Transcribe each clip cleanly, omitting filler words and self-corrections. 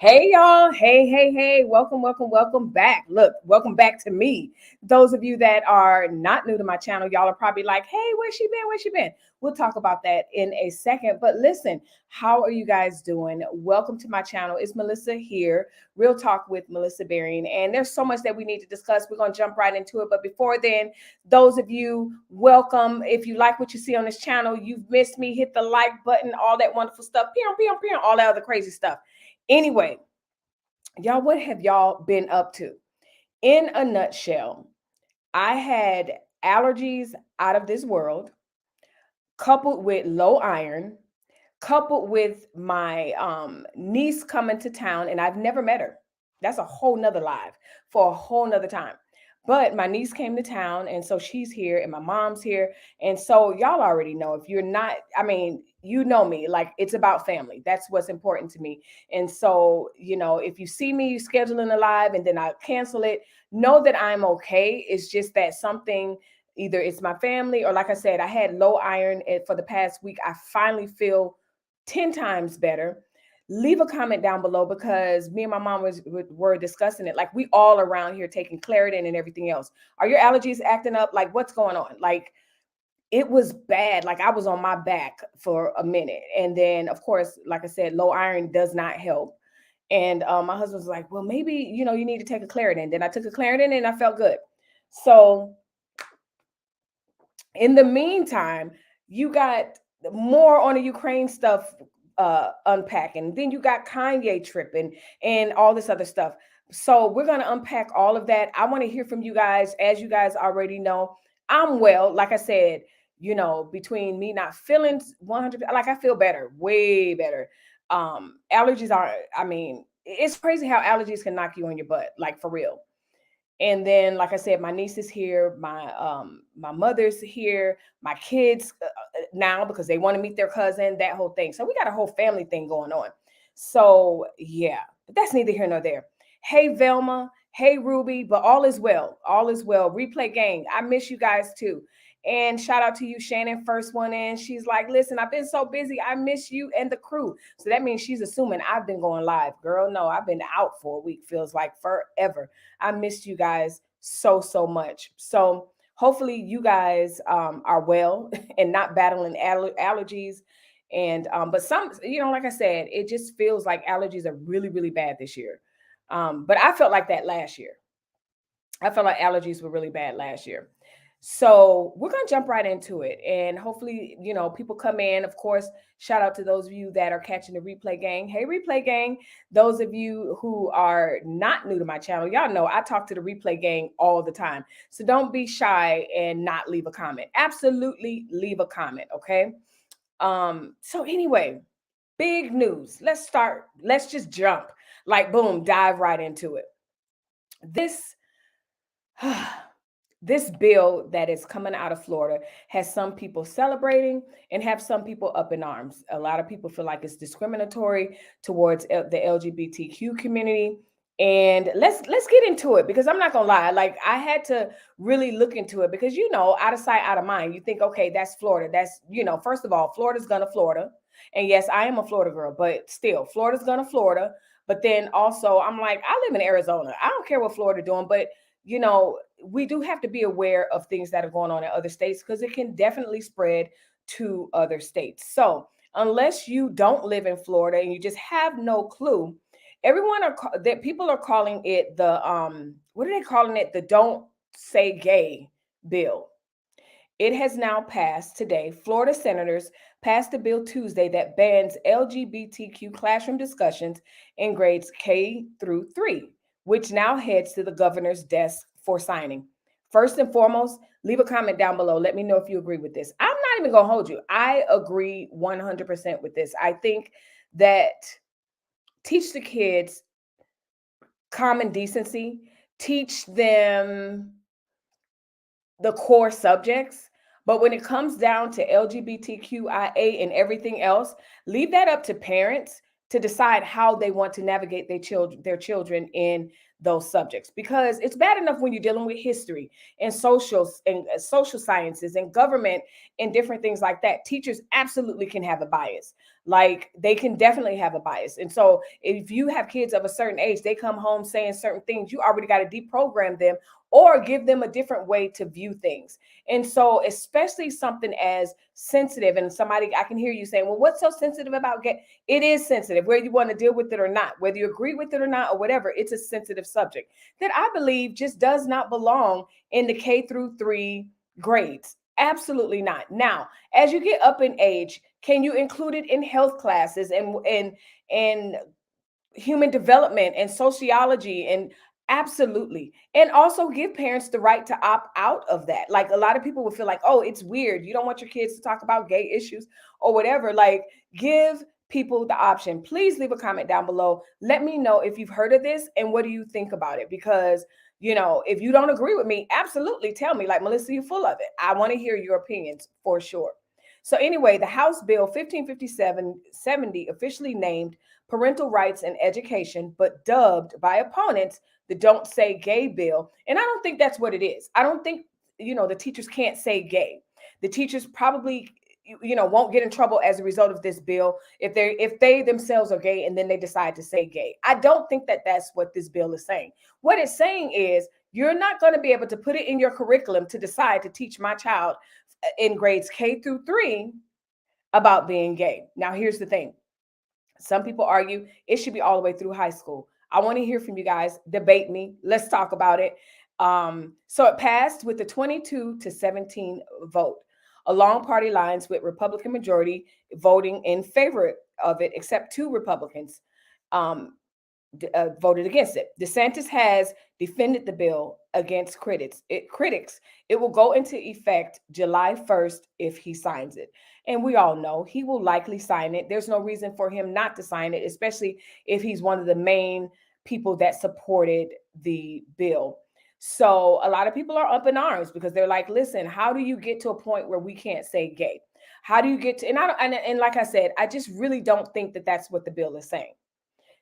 Hey y'all, hey, welcome back. Look, welcome back to me. Those of you that are not new to my channel, y'all are probably like, hey, where's she been? We'll talk about that in a second. But listen, how are you guys doing? Welcome to my channel. It's Melissa here, Real Talk with Melissa Berrien. And there's so much that we need to discuss. We're going to jump right into it. But before then, those of you, welcome. If you like what you see on this channel, you've missed me, hit the like button, all that wonderful stuff, all that other crazy stuff. Anyway, y'all, what have y'all been up to? In a nutshell, I had allergies out of this world, coupled with low iron, coupled with my niece coming to town, and I've never met her. That's a whole nother live for a whole nother time. But my niece came to town, and so she's here, and my mom's here. And so y'all already know, if you're not, I mean, you know me, like it's about family. That's what's important to me. And so, if you see me scheduling a live and then I cancel it, know that I'm okay. It's just that something, either it's my family, or like I said, I had low iron for the past week. I finally feel 10 times better. Leave a comment down below, because me and my mom were discussing it. Like, we all around here taking Claritin and everything else. Are your allergies acting up? Like, what's going on? Like, it was bad. Like, I was on my back for a minute. And then, of course, like I said, low iron does not help. And my husband was like, well, maybe, you need to take a Claritin. Then I took a Claritin and I felt good. So in the meantime, you got more on the Ukraine stuff unpacking. Then you got Kanye tripping and all this other stuff. So we're going to unpack all of that. I want to hear from you guys. As you guys already know, I'm well. Like I said, between me not feeling 100, like I feel better, way better. Allergies are, I mean, it's crazy how allergies can knock you on your butt, like for real. And then, like I said, my niece is here, my mother's here, my kids now, because they want to meet their cousin, that whole thing. So we got a whole family thing going on. So yeah, but that's neither here nor there. Hey Velma, hey Ruby, but all is well. All is well. Replay gang, I miss you guys too. And shout out to you, Shannon, first one in. She's like, listen, I've been so busy. I miss you and the crew. So that means she's assuming I've been going live. Girl, no, I've been out for a week. Feels like forever. I missed you guys so much. So hopefully you guys are well and not battling allergies. And but some, like I said, it just feels like allergies are really bad this year. But I felt like that last year. I felt like allergies were really bad last year. So we're going to jump right into it. And hopefully, people come in. Of course, shout out to those of you that are catching the replay gang. Hey, replay gang. Those of you who are not new to my channel, y'all know I talk to the replay gang all the time. So don't be shy and not leave a comment. Absolutely leave a comment, okay? So anyway, big news. Let's start. Let's just jump. Like, boom, dive right into it. This bill that is coming out of Florida has some people celebrating and have some people up in arms. A lot of people feel like it's discriminatory towards the LGBTQ community. And let's get into it, because I'm not gonna lie, like I had to really look into it, because out of sight, out of mind. You think, okay, that's Florida. That's, first of all, Florida's gonna Florida. And yes, I am a Florida girl, but still, Florida's gonna Florida. But then also, I'm like, I live in Arizona. I don't care what Florida doing, but we do have to be aware of things that are going on in other states, because it can definitely spread to other states. So unless you don't live in Florida and you just have no clue, people are calling it the what are they calling it? The Don't Say Gay bill. It has now passed today. Florida senators passed a bill Tuesday that bans LGBTQ classroom discussions in grades K through 3, which now heads to the governor's desk for signing. First and foremost, leave a comment down below. Let me know if you agree with this. I'm not even going to hold you. I agree 100% with this. I think that teach the kids common decency, teach them the core subjects. But when it comes down to LGBTQIA and everything else, leave that up to parents to decide how they want to navigate their children in those subjects. Because it's bad enough when you're dealing with history and social sciences and government and different things like that. Teachers absolutely can have a bias. Like they can definitely have a bias. And so if you have kids of a certain age, they come home saying certain things, you already got to deprogram them or give them a different way to view things. And so especially something as sensitive, and somebody, I can hear you saying, well, what's so sensitive about gay? It is sensitive, whether you want to deal with it or not, whether you agree with it or not, or whatever. It's a sensitive subject that I believe just does not belong in the K-3 grades. Absolutely not. Now, as you get up in age, can you include it in health classes and human development and sociology? And absolutely. And also give parents the right to opt out of that. Like a lot of people would feel like, oh, it's weird, you don't want your kids to talk about gay issues or whatever. Like give people the option. Please leave a comment down below. Let me know if you've heard of this and what do you think about it, because if you don't agree with me, absolutely tell me, like, Melissa, you're full of it. I want to hear your opinions for sure. So anyway, the House Bill 1557-70, officially named Parental Rights and Education, but dubbed by opponents the Don't Say Gay bill. And I don't think that's what it is. I don't think, the teachers can't say gay. The teachers probably, won't get in trouble as a result of this bill if they themselves are gay and then they decide to say gay. I don't think that that's what this bill is saying. What it's saying is you're not going to be able to put it in your curriculum to decide to teach my child in grades K-3 about being gay. Now, here's the thing. Some people argue it should be all the way through high school. I want to hear from you guys. Debate me. Let's talk about it. So it passed with a 22-17 vote, along party lines, with Republican majority voting in favor of it, except 2 Republicans voted against it. DeSantis has defended the bill against critics. It will go into effect July 1st if he signs it. And we all know he will likely sign it. There's no reason for him not to sign it, especially if he's one of the main people that supported the bill. So a lot of people are up in arms because they're like, listen, how do you get to a point where we can't say gay? How do you get to, and like I said, I just really don't think that that's what the bill is saying.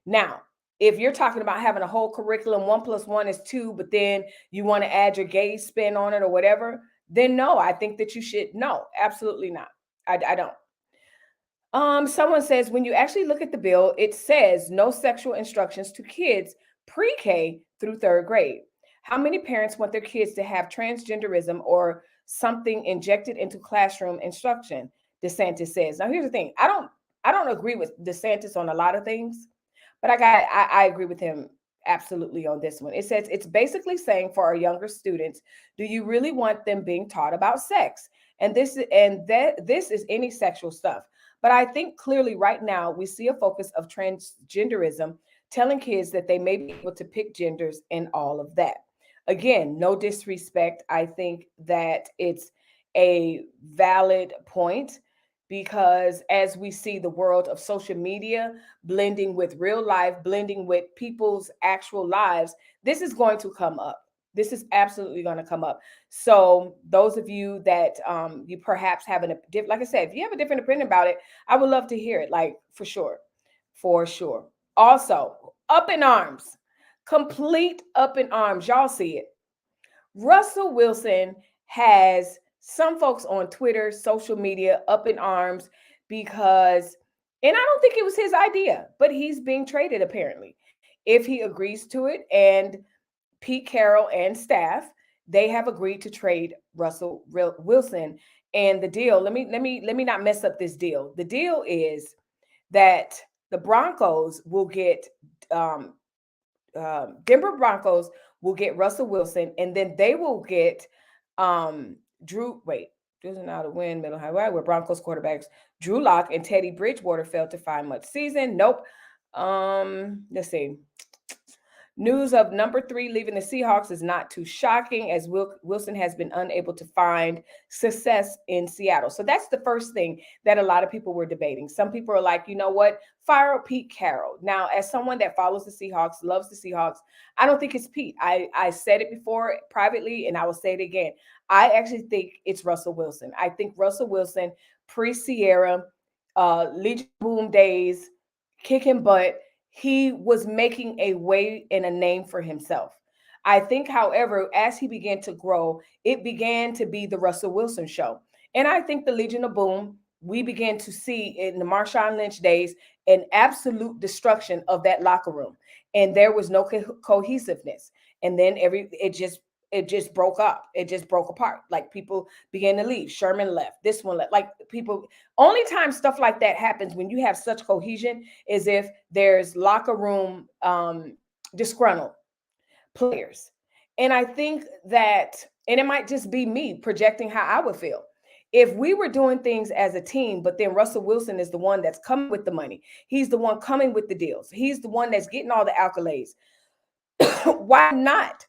Now, if you're talking about having a whole curriculum, 1 + 1 is 2, but then you want to add your gay spin on it or whatever, then no, I think that you should. No, absolutely not. I don't. Someone says, when you actually look at the bill, it says no sexual instructions to kids pre-K through 3rd grade. How many parents want their kids to have transgenderism or something injected into classroom instruction? DeSantis says. Now, here's the thing. I don't agree with DeSantis on a lot of things, but I agree with him absolutely on this one. It says it's basically saying for our younger students, do you really want them being taught about sex? And this is any sexual stuff. But I think clearly right now we see a focus of transgenderism, telling kids that they may be able to pick genders and all of that. Again, no disrespect. I think that it's a valid point, because as we see the world of social media blending with real life, blending with people's actual lives, this is going to come up. This is absolutely going to come up. So those of you that you perhaps have like I said, if you have a different opinion about it, I would love to hear it, like for sure. Also, up in arms, complete up in arms. Y'all see it. Russell Wilson has some folks on Twitter, social media, up in arms because, and I don't think it was his idea, but he's being traded apparently. If he agrees to it, and Pete Carroll and staff, they have agreed to trade Russell Wilson. And the deal, let me not mess up this deal. The deal is that the Broncos will get Denver Broncos will get Russell Wilson, and then they will get Drew out of win, middle high, where Broncos quarterbacks Drew Lock and Teddy Bridgewater failed to find much season. Nope. Let's see. News of number 3 leaving the Seahawks is not too shocking, as Wilson has been unable to find success in Seattle. So that's the first thing that a lot of people were debating. Some people are like, you know what? Fire Pete Carroll. Now, as someone that follows the Seahawks, loves the Seahawks, I don't think it's Pete. I said it before privately, and I will say it again. I actually think it's Russell Wilson. I think Russell Wilson, pre-Sierra, Legion Boom days, kicking butt, he was making a way and a name for himself. I think, however, as he began to grow, it began to be the Russell Wilson show. And I think the Legion of Boom we began to see in the Marshawn Lynch days an absolute destruction of that locker room, and there was no cohesiveness. And then it just broke up. It just broke apart. Like people began to leave. Sherman left. This one left. Like people. Only time stuff like that happens when you have such cohesion is if there's locker room disgruntled players. And I think that, and it might just be me projecting how I would feel if we were doing things as a team, but then Russell Wilson is the one that's coming with the money. He's the one coming with the deals. He's the one that's getting all the accolades. Why not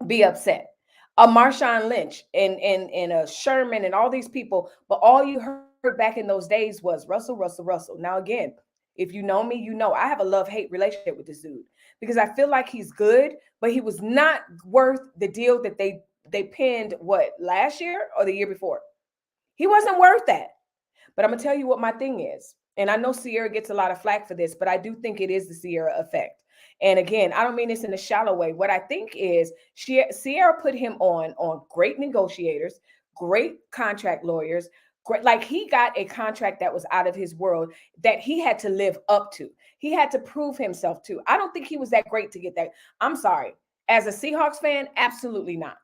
be upset? A Marshawn Lynch and a Sherman and all these people, but all you heard back in those days was Russell, Russell, Russell. Now again, if you know me, you know I have a love-hate relationship with this dude because I feel like he's good, but he was not worth the deal that they pinned last year or the year before. He wasn't worth that. But I'm gonna tell you what my thing is. And I know Sierra gets a lot of flack for this, but I do think it is the Sierra effect. And again, I don't mean this in a shallow way. What I think is Sierra put him on great negotiators, great contract lawyers. Great, like he got a contract that was out of his world that he had to live up to. He had to prove himself to. I don't think he was that great to get that. I'm sorry. As a Seahawks fan, absolutely not.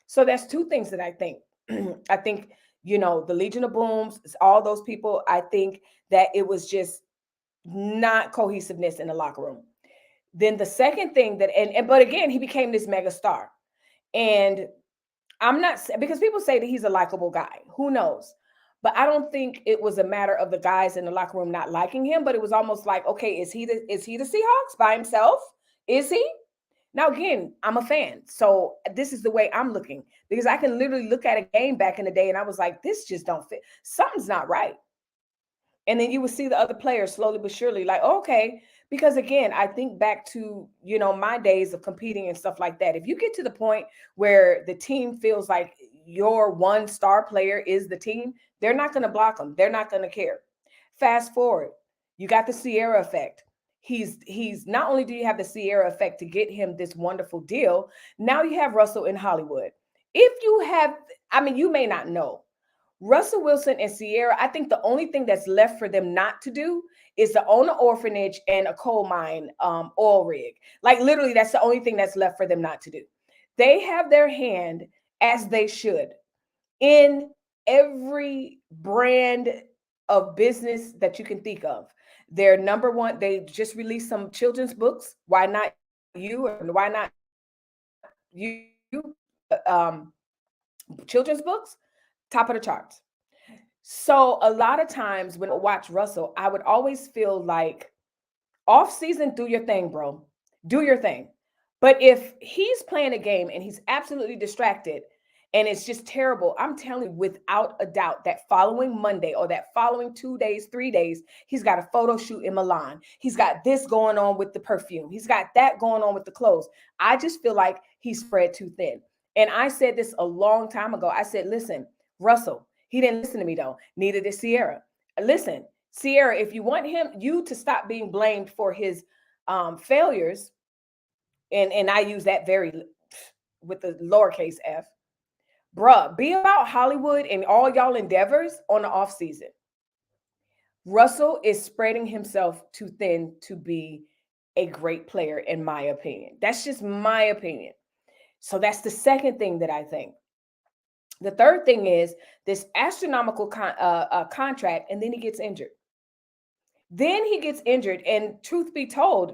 So that's two things that I think. I think, the Legion of Booms, all those people, I think that it was just not cohesiveness in the locker room. Then the second thing but again, he became this mega star. And I'm not, because people say that he's a likable guy. Who knows? But I don't think it was a matter of the guys in the locker room not liking him, but it was almost like, okay, is he the Seahawks by himself? Is he? Now, again, I'm a fan. So this is the way I'm looking, because I can literally look at a game back in the day and I was like, this just don't fit. Something's not right. And then you would see the other players slowly but surely like, okay, because again, I think back to, my days of competing and stuff like that. If you get to the point where the team feels like your one star player is the team, they're not going to block them. They're not going to care. Fast forward, you got the Sierra effect. He's not only do you have the Sierra effect to get him this wonderful deal, now you have Russell in Hollywood. If you have, you may not know, Russell Wilson and Sierra, I think the only thing that's left for them not to do is to own an orphanage and a coal mine oil rig. Like literally, that's the only thing that's left for them not to do. They have their hand, as they should, in every brand of business that you can think of. They're number one. They just released some children's books. Why not you? And why not you? Children's books, top of the charts. So a lot of times when I watch Russell, I would always feel like off season, do your thing, bro. Do your thing. But if he's playing a game and he's absolutely distracted and it's just terrible, I'm telling you, without a doubt, that following Monday or that following 2 days, 3 days, he's got a photo shoot in Milan. He's got this going on with the perfume. He's got that going on with the clothes. I just feel like he's spread too thin. And I said this a long time ago. I said, listen, Russell, he didn't listen to me though. Neither did Sierra. Listen, Sierra, if you want you to stop being blamed for his failures, and I use that very with the lowercase f, bruh, be about Hollywood and all y'all endeavors on the off season. Russell is spreading himself too thin to be a great player, in my opinion. That's just my opinion. So that's the second thing that I think. The third thing is this astronomical contract, and then he gets injured. And truth be told,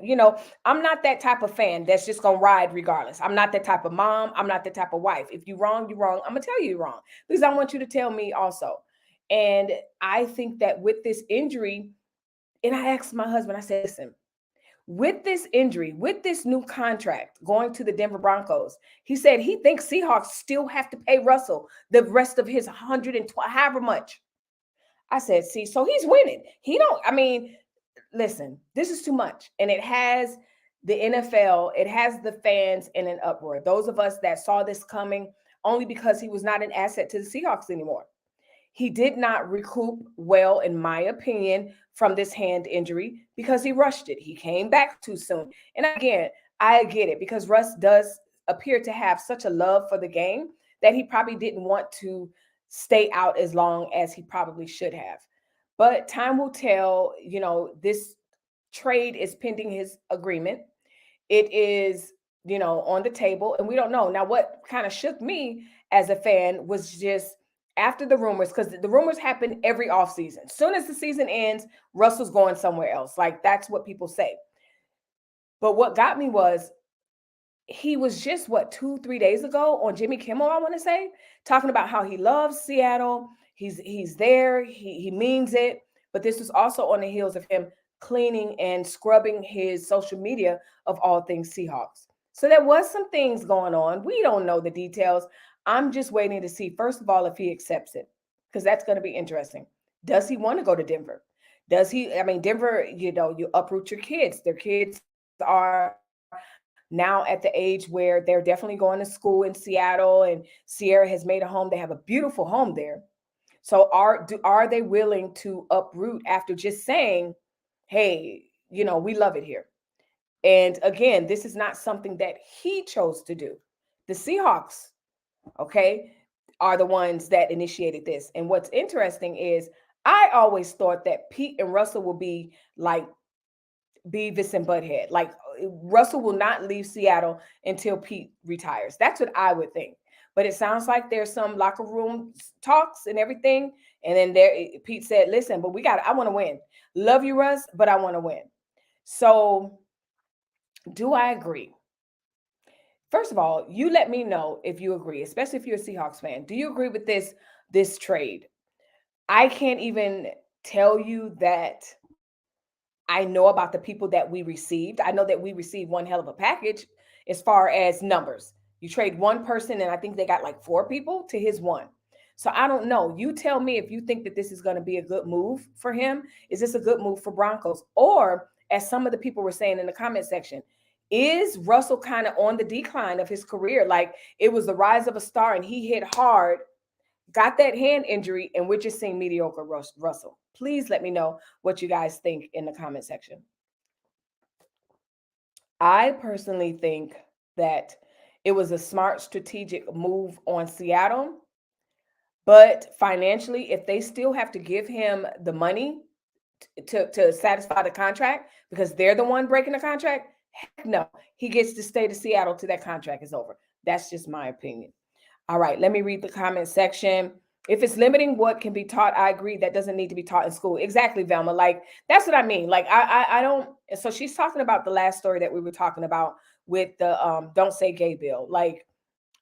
I'm not that type of fan that's just going to ride regardless. I'm not that type of mom. I'm not that type of wife. If you're wrong, you're wrong. I'm going to tell you you're wrong because I want you to tell me also. And I think that with this injury, and I asked my husband, I said, listen, with this injury, with this new contract going to the Denver Broncos, he said he thinks Seahawks still have to pay Russell the rest of his 120, however much. I said, see, so he's winning. Listen, this is too much. And it has the NFL, it has the fans in an uproar. Those of us that saw this coming only because he was not an asset to the Seahawks anymore. He did not recoup well, in my opinion, from this hand injury because he rushed it. He came back too soon. And again, I get it because Russ does appear to have such a love for the game that he probably didn't want to stay out as long as he probably should have. But time will tell. This trade is pending his agreement. It is, on the table, and we don't know. Now, what kind of shook me as a fan was just after the rumors, because the rumors happen every offseason. As soon as the season ends, Russell's going somewhere else. Like, that's what people say. But what got me was he was just 2-3 days ago on Jimmy Kimmel, I want to say, talking about how he loves Seattle. He's there. He means it. But this was also on the heels of him cleaning and scrubbing his social media of all things Seahawks. So there was some things going on. We don't know the details. I'm just waiting to see, first of all, if he accepts it, because that's going to be interesting. Does he want to go to Denver? Does he? I mean, Denver, you uproot your kids. Their kids are now at the age where they're definitely going to school in Seattle, and Sierra has made a home. They have a beautiful home there. So are they willing to uproot after just saying, hey, we love it here? And again, this is not something that he chose to do. The Seahawks, okay, are the ones that initiated this. And what's interesting is I always thought that Pete and Russell will be like Beavis and Butthead. Like, Russell will not leave Seattle until Pete retires. That's what I would think. But it sounds like there's some locker room talks and everything. And then Pete said, listen, but I want to win. Love you, Russ, but I want to win. So do I agree? First of all, you let me know if you agree, especially if you're a Seahawks fan. Do you agree with this trade? I can't even tell you that I know about the people that we received. I know that we received one hell of a package as far as numbers. You trade one person, and I think they got like 4 people to his one. So I don't know. You tell me if you think that this is going to be a good move for him. Is this a good move for Broncos? Or, as some of the people were saying in the comment section, is Russell kind of on the decline of his career? Like, it was the rise of a star and he hit hard, got that hand injury, and we're just seeing mediocre Russell. Please let me know what you guys think in the comment section. I personally think that it was a smart strategic move on Seattle, but financially, if they still have to give him the money to satisfy the contract because they're the one breaking the contract, heck no, he gets to stay to Seattle till that contract is over. That's just my opinion. All right, let me read the comment section. If it's limiting what can be taught, I agree. That doesn't need to be taught in school. Exactly, Velma. Like, that's what I mean. Like, I don't. So she's talking about the last story that we were talking about with the don't say gay bill. Like,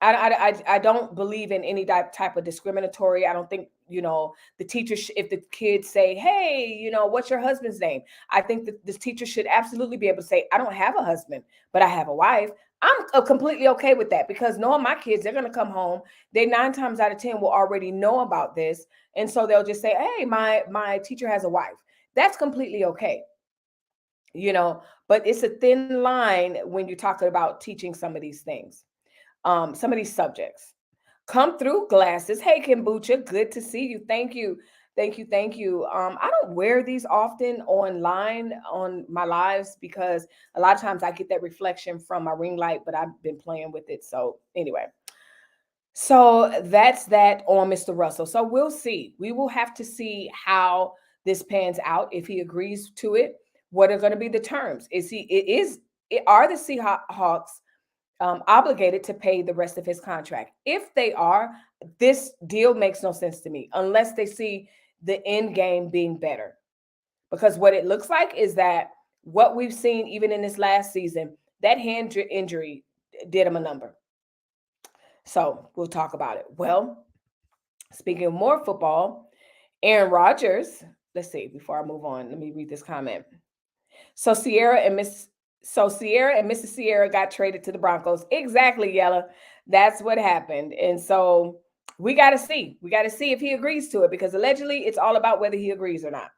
I don't believe in any type of discriminatory. I don't think, the teacher, if the kids say, hey, what's your husband's name? I think that this teacher should absolutely be able to say, I don't have a husband, but I have a wife. I'm completely okay with that, because knowing my kids, they're going to come home. They 9 times out of 10 will already know about this. And so they'll just say, hey, my teacher has a wife. That's completely okay. But it's a thin line when you're talking about teaching some of these things. Some of these subjects. Come through, glasses. Hey, Kombucha, good to see you. Thank you. Thank you. Thank you. I don't wear these often online on my lives because a lot of times I get that reflection from my ring light, but I've been playing with it. So anyway, so that's that on Mr. Russell. So we'll see. We will have to see how this pans out. If he agrees to it, what are going to be the terms? Are the Seahawks obligated to pay the rest of his contract? If they are, this deal makes no sense to me unless they see the end game being better. Because what it looks like is that what we've seen even in this last season, that hand injury did him a number. So we'll talk about it. Well, speaking of more football, Aaron Rodgers, let's see, before I move on, let me read this comment. So Sierra and Mrs. Sierra got traded to the Broncos. Exactly, Yella. That's what happened. And so we got to see. We got to see if he agrees to it, because allegedly it's all about whether he agrees or not.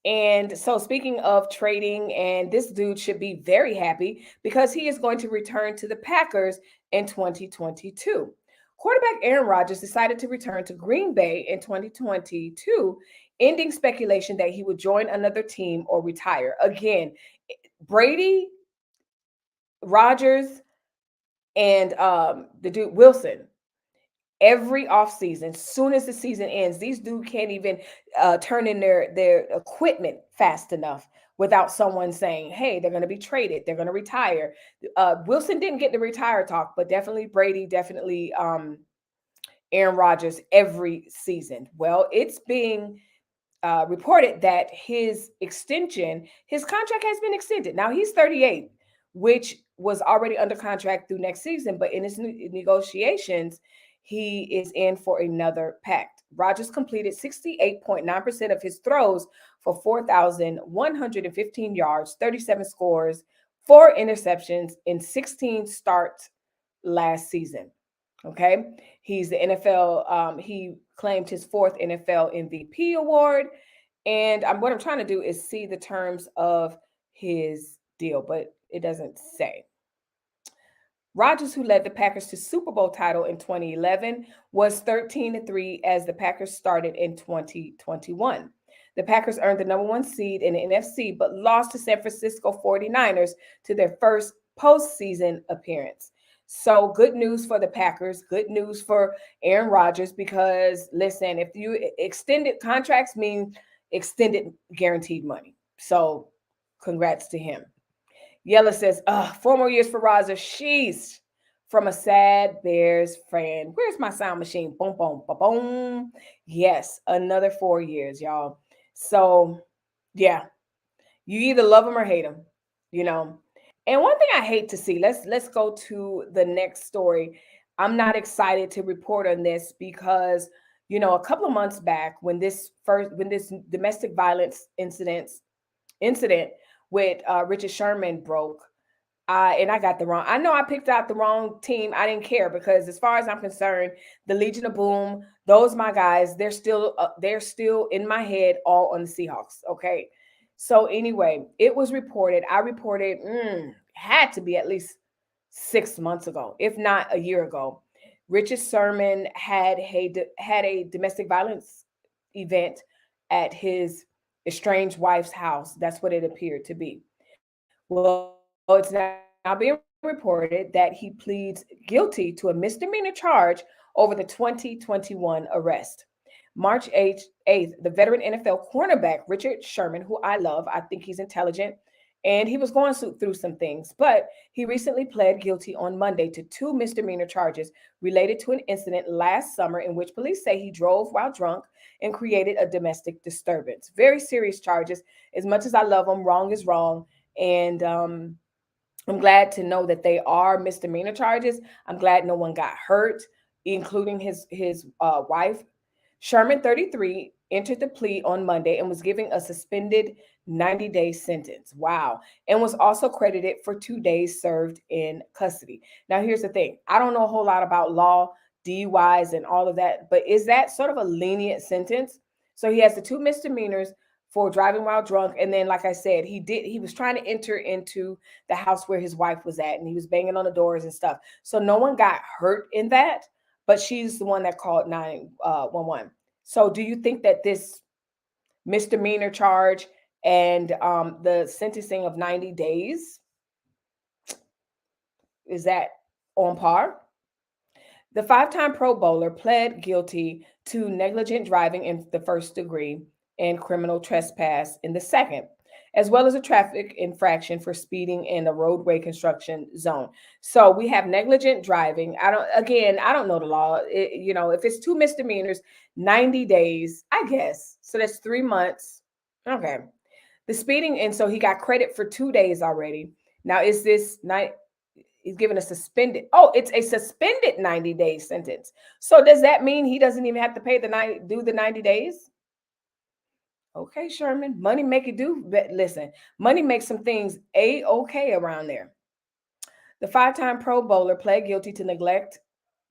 And so speaking of trading, and this dude should be very happy because he is going to return to the Packers in 2022. Quarterback Aaron Rodgers decided to return to Green Bay in 2022, ending speculation that he would join another team or retire. Again, Brady, Rodgers, and the dude Wilson, every offseason. Soon as the season ends, these dudes can't even turn in their equipment fast enough without someone saying, hey, they're going to be traded, they're going to retire. Wilson didn't get the retire talk, but definitely Brady, definitely Aaron Rodgers every season. Well, it's being reported that his contract has been extended. Now he's 38, which was already under contract through next season, but in his negotiations, he is in for another pact. Rodgers completed 68.9% of his throws for 4,115 yards, 37 scores, 4 interceptions in 16 starts last season. Okay. He's the NFL. He claimed his 4th NFL MVP award. And what I'm trying to do is see the terms of his deal, but it doesn't say. Rodgers, who led the Packers to Super Bowl title in 2011, was 13-3 as the Packers started in 2021. The Packers earned the #1 seed in the NFC, but lost to San Francisco 49ers to their first postseason appearance. So good news for the Packers, good news for Aaron Rodgers, because listen, if you extended contracts mean extended guaranteed money. So congrats to him. Yella says, 4 more years for Rodgers. Sheesh. From a sad Bears fan. Where's my sound machine? Boom, boom, boom, boom. Yes, another 4 years, y'all. So, yeah, you either love them or hate them, you know. And one thing I hate to see, let's go to the next story. I'm not excited to report on this because, a couple of months back when this domestic violence incident with Richard Sherman broke, and I got the wrong. I know I picked out the wrong team. I didn't care because, as far as I'm concerned, the Legion of Boom, those my guys. They're still in my head, all on the Seahawks. Okay, so anyway, it was reported. I reported had to be at least 6 months ago, if not a year ago. Richard Sherman had a domestic violence event at his estranged wife's house. That's what it appeared to be. Well, it's now being reported that he pleads guilty to a misdemeanor charge over the 2021 arrest. March 8th, the veteran NFL cornerback Richard Sherman, who I love, I think he's intelligent, and he was going through some things, but he recently pled guilty on Monday to 2 misdemeanor charges related to an incident last summer in which police say he drove while drunk and created a domestic disturbance. Very serious charges. As much as I love him, wrong is wrong. And I'm glad to know that they are misdemeanor charges. I'm glad no one got hurt, including his wife. Sherman, 33, entered the plea on Monday and was given a suspended 90-day sentence. Wow. And was also credited for 2 days served in custody. Now, here's the thing. I don't know a whole lot about law, DUIs, and all of that, but is that sort of a lenient sentence? So he has the 2 misdemeanors for driving while drunk. And then, like I said, he was trying to enter into the house where his wife was at, and he was banging on the doors and stuff. So no one got hurt in that, but she's the one that called 911. So do you think that this misdemeanor charge and the sentencing of 90 days, is that on par? The 5-time Pro Bowler pled guilty to negligent driving in the first degree and criminal trespass in the second, as well as a traffic infraction for speeding in a roadway construction zone. So we have negligent driving. I don't know the law. If it's 2 misdemeanors, 90 days, I guess. So that's 3 months. Okay. The speeding, and so he got credit for 2 days already. Now, is this night? He's given a suspended. Oh, it's a suspended 90-day sentence. So does that mean he doesn't even have to do the 90 days? Okay, Sherman, money make it do. Listen, money makes some things A-okay around there. The 5-time Pro Bowler pled guilty to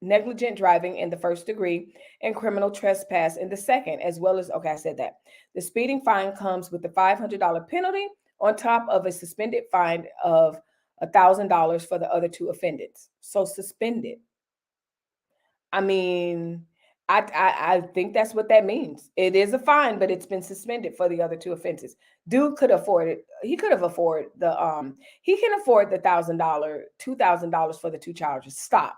negligent driving in the first degree and criminal trespass in the second, as well as, okay, I said that. The speeding fine comes with the $500 penalty on top of a suspended fine of $1,000 for the other 2 offenders. So suspended. I mean, I think that's what that means. It is a fine, but it's been suspended for the other 2 offenses. Dude could afford it. He could have afforded he can afford the $1,000, $2,000 for the 2 charges. Stop.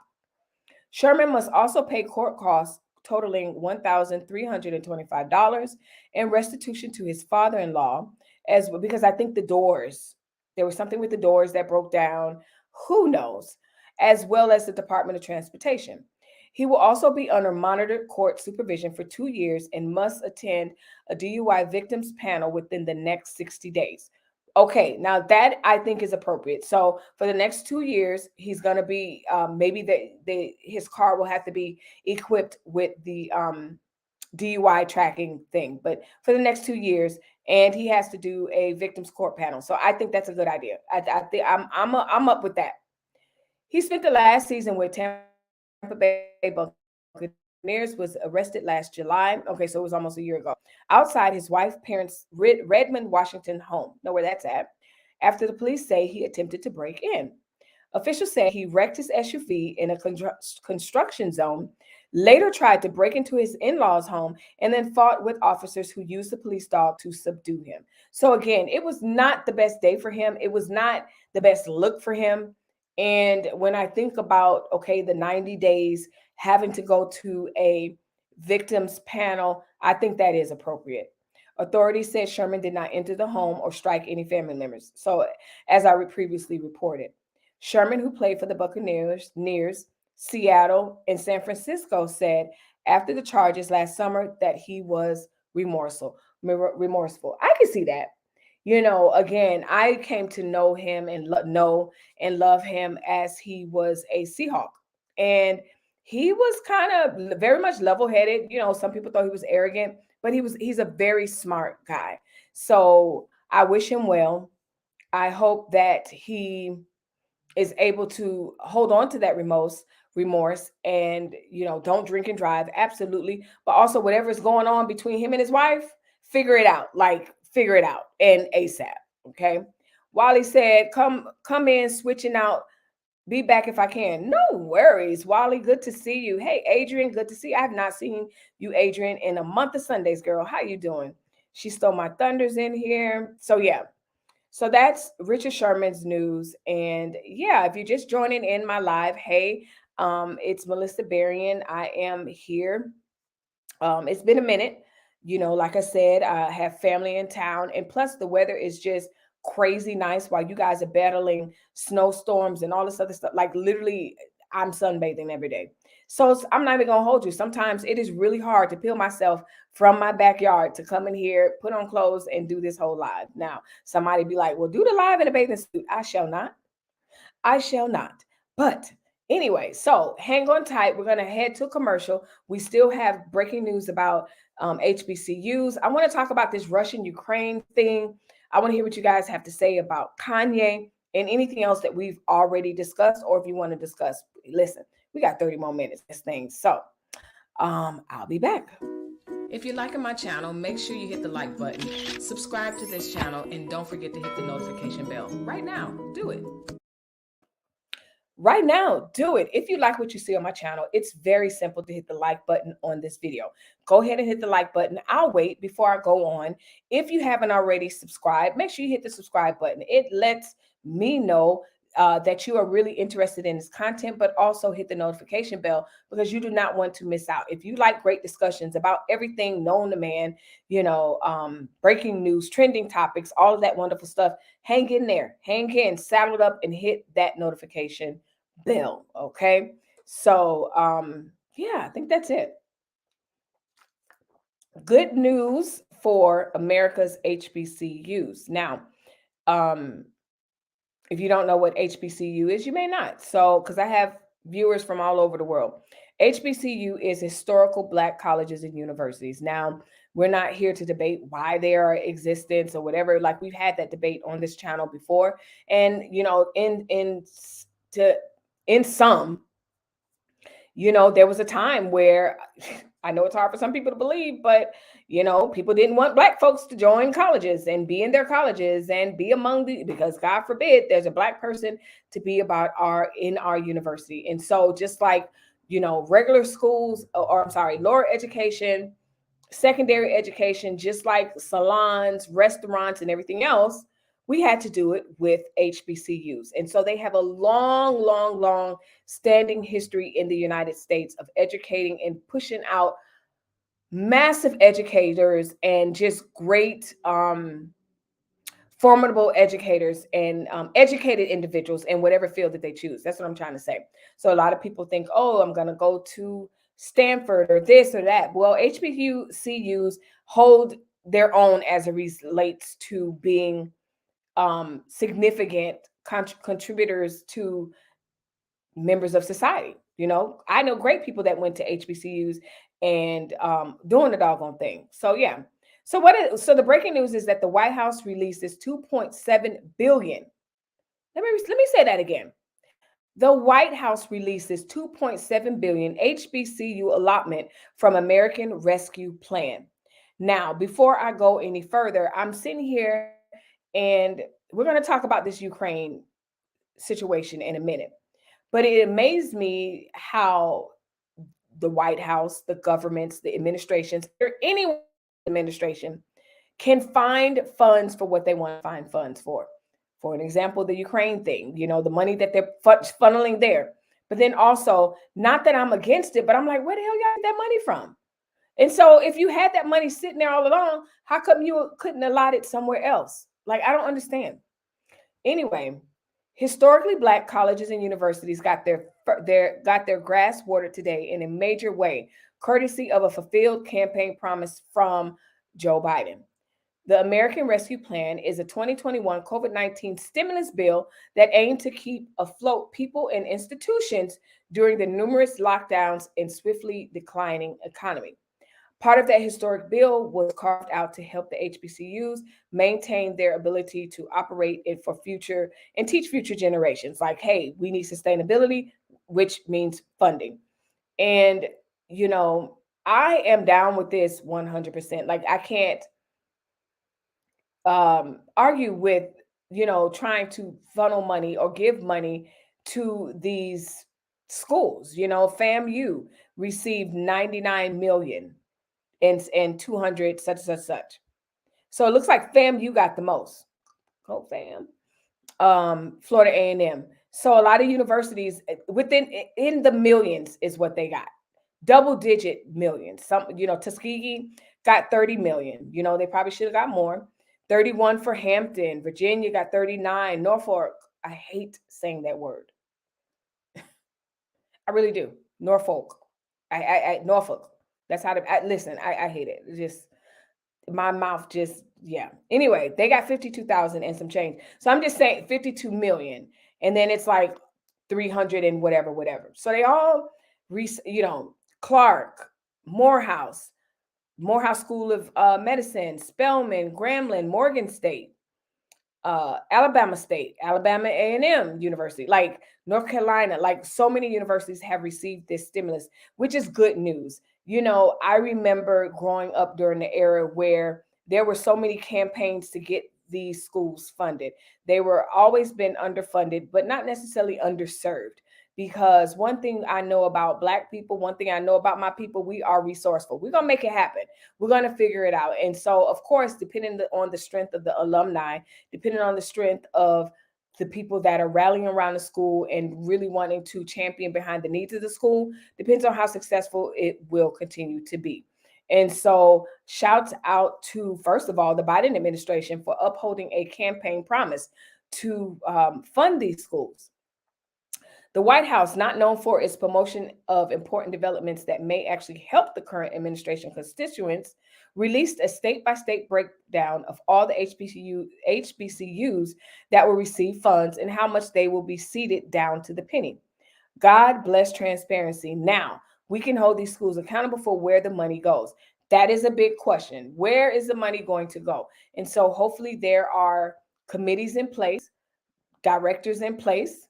Sherman must also pay court costs totaling $1,325 and restitution to his father-in-law, as because I think there was something with the doors that broke down. Who knows? As well as the Department of Transportation. He will also be under monitored court supervision for 2 years and must attend a DUI victims panel within the next 60 days. Okay, now that I think is appropriate. So for the next 2 years, he's going to be maybe his car will have to be equipped with the DUI tracking thing, but for the next 2 years, and he has to do a victims court panel. So I think that's a good idea. I think I'm up with that. He spent the last season with Tampa Bay Buccaneers, was arrested last July. Okay, so it was almost a year ago. Outside his wife's parents' Redmond, Washington home. Know where that's at. After the police say he attempted to break in. Officials say he wrecked his SUV in a construction zone, later tried to break into his in-laws' home, and then fought with officers who used the police dog to subdue him. So again, it was not the best day for him. It was not the best look for him. And when I think about, okay, the 90 days having to go to a victims panel, I think that is appropriate. Authorities said Sherman did not enter the home or strike any family members. So, as I previously reported, Sherman, who played for the Buccaneers, Seattle, and San Francisco, said after the charges last summer that he was remorseful. I can see that. Again, I came to know him and know and love him as he was a Seahawk. And he was kind of very much level-headed. Some people thought he was arrogant, but he's a very smart guy. So I wish him well. I hope that he is able to hold on to that remorse and, don't drink and drive. Absolutely. But also whatever is going on between him and his wife, figure it out and ASAP. Okay. Wally said, come in switching out. Be back if I can. No worries, Wally. Good to see you. Hey, Adrian, good to see you. I have not seen you, Adrian, in a month of Sundays, girl. How you doing? She stole my thunders in here. So yeah. So that's Richard Sherman's news. And yeah, if you're just joining in my live, hey, it's Melissa Berrien. I am here. It's been a minute. Like I said, I have family in town. And plus the weather is just crazy nice while you guys are battling snowstorms and all this other stuff. Like literally, I'm sunbathing every day. So I'm not even going to hold you. Sometimes it is really hard to peel myself from my backyard to come in here, put on clothes, and do this whole live. Now, somebody be like, well, do the live in a bathing suit. I shall not. But anyway, so hang on tight. We're going to head to a commercial. We still have breaking news about HBCUs. I want to talk about this Russian-Ukraine thing. I want to hear what you guys have to say about Kanye and anything else that we've already discussed, or if you want to discuss, listen, we got 30 more minutes this thing. So I'll be back. If you're liking my channel, make sure you hit the like button, subscribe to this channel, and don't forget to hit the notification bell. Right now, do it. Right now, do it. If you like what you see on my channel, it's very simple to hit the like button on this video. Go ahead and hit the like button. I'll wait before I go on. If you haven't already subscribed, make sure you hit the subscribe button. It lets me know that you are really interested in this content, but also hit the notification bell because you do not want to miss out. If you like great discussions about everything known to man, breaking news, trending topics, all of that wonderful stuff, hang in there, saddle up and hit that notification bell. Okay. So, yeah, I think that's it. Good news for America's HBCUs. Now, if you don't know what HBCU is, you may not. So, because I have viewers from all over the world. HBCU is historical Black colleges and universities. Now, we're not here to debate why they are in existence or whatever. Like we've had that debate on this channel before. And, in some, there was a time where I know it's hard for some people to believe, but people didn't want Black folks to join colleges and be in their colleges and be because God forbid there's a Black person to be in our university. And so just like, regular schools, lower education, secondary education, just like salons, restaurants, and everything else, we had to do it with HBCUs. And so they have a long, long, long standing history in the United States of educating and pushing out massive educators and just great formidable educators and educated individuals in whatever field that they choose. That's what I'm trying to say. So a lot of people think, oh, I'm going to go to Stanford or this or that. Well, HBCUs hold their own as it relates to being significant contributors to members of society. You know, I know great people that went to HBCUs and doing the doggone thing. So yeah. So the breaking news is that the White House releases 2.7 billion. Let me say that again. The White House releases 2.7 billion HBCU allotment from American Rescue Plan. Now, before I go any further, I'm sitting here and we're going to talk about this Ukraine situation in a minute. But it amazed me how the White House, the governments, the administrations, or any administration can find funds for what they want to find funds for. For an example, the Ukraine thing, you know, the money that they're funneling there. But then also, not that I'm against it, but I'm like, where the hell y'all get that money from? And so if you had that money sitting there all along, how come you couldn't allot it somewhere else? Like, I don't understand. Anyway, historically Black colleges and universities got their grass watered today in a major way, courtesy of a fulfilled campaign promise from Joe Biden. The American Rescue Plan is a 2021 COVID-19 stimulus bill that aimed to keep afloat people and institutions during the numerous lockdowns and swiftly declining economy. Part of that historic bill was carved out to help the HBCUs maintain their ability to operate it for future and teach future generations. Like, hey, we need sustainability, which means funding. And, you know, I am down with this 100%. Like, I can't argue with, you know, trying to funnel money or give money to these schools. You know, FAMU received 99 million and 200 such such such. So it looks like FAMU got the most. Go FAM. Florida A&M. So a lot of universities within in the millions is what they got. Double digit millions. Some, you know, Tuskegee got 30 million. You know, they probably should have got more. 31 for Hampton. Virginia got 39. Norfolk, I hate saying that word. I really do. Norfolk. Norfolk. That's how to listen. I hate it. It's just my mouth just, yeah. Anyway, they got 52,000 and some change. So I'm just saying 52 million. And then it's like 300 and whatever. So they all, you know, Clark, Morehouse School of Medicine, Spelman, Grambling, Morgan State, Alabama State, Alabama A&M University, like North Carolina, like so many universities have received this stimulus, which is good news. You know, I remember growing up during the era where there were so many campaigns to get these schools funded. They were always been underfunded, but not necessarily underserved. Because one thing I know about Black people, one thing I know about my people, we are resourceful. We're going to make it happen. We're going to figure it out. And so, of course, depending on the strength of the alumni, depending on the strength of the people that are rallying around the school and really wanting to champion behind the needs of the school, depends on how successful it will continue to be. And so shouts out to, first of all, the Biden administration for upholding a campaign promise to fund these schools. The White House, not known for its promotion of important developments that may actually help the current administration constituents, released a state-by-state breakdown of all the HBCUs that will receive funds and how much they will be seeded down to the penny. God bless transparency. Now, we can hold these schools accountable for where the money goes. That is a big question. Where is the money going to go? And so hopefully there are committees in place, directors in place,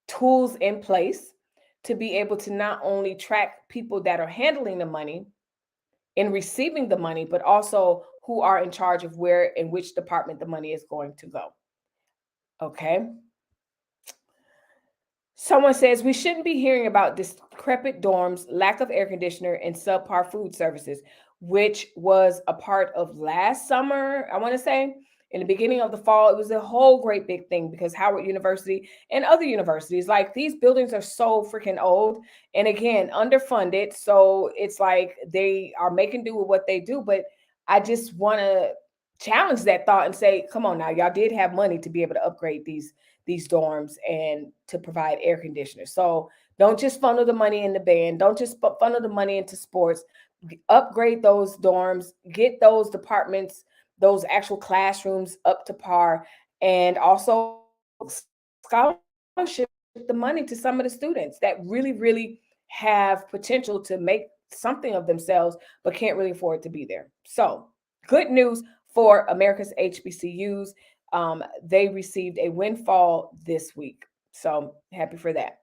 tools in place to be able to not only track people that are handling the money and receiving the money, but also who are in charge of where and which department the money is going to go. Okay. Someone says we shouldn't be hearing about decrepit dorms, lack of air conditioner, and subpar food services, which was a part of last summer, I want to say. In the beginning of the fall, it was a whole great big thing because Howard University and other universities, like these buildings are so freaking old and again, underfunded. So it's like they are making do with what they do. But I just want to challenge that thought and say, come on now, y'all did have money to be able to upgrade these dorms and to provide air conditioners. So don't just funnel the money in the band. Don't just funnel the money into sports. Upgrade those dorms, get those departments, those actual classrooms up to par, and also scholarship the money to some of the students that really, really have potential to make something of themselves, but can't really afford to be there. So, good news for America's HBCUs. They received a windfall this week. So, happy for that.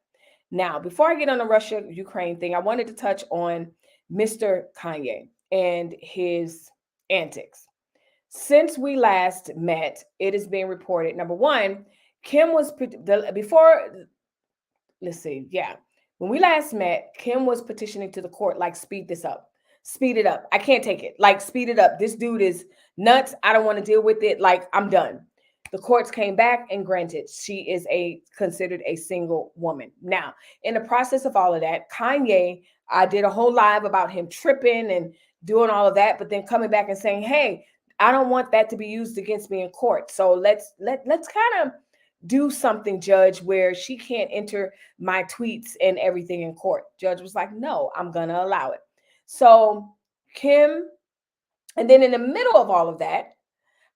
Now, before I get on the Russia Ukraine thing, I wanted to touch on Mr. Kanye and his antics. Since we last met, it is being reported. Number one, Kim was before. Let's see. Yeah, when we last met, Kim was petitioning to the court, like, speed this up, speed it up. I can't take it. Like, speed it up. This dude is nuts. I don't want to deal with it. Like, I'm done. The courts came back and granted she is considered a single woman. Now, in the process of all of that, Kanye, I did a whole live about him tripping and doing all of that, but then coming back and saying, "Hey, I don't want that to be used against me in court. So let's kind of do something, Judge, where she can't enter my tweets and everything in court." Judge was like, "No, I'm gonna allow it." So Kim, and then in the middle of all of that,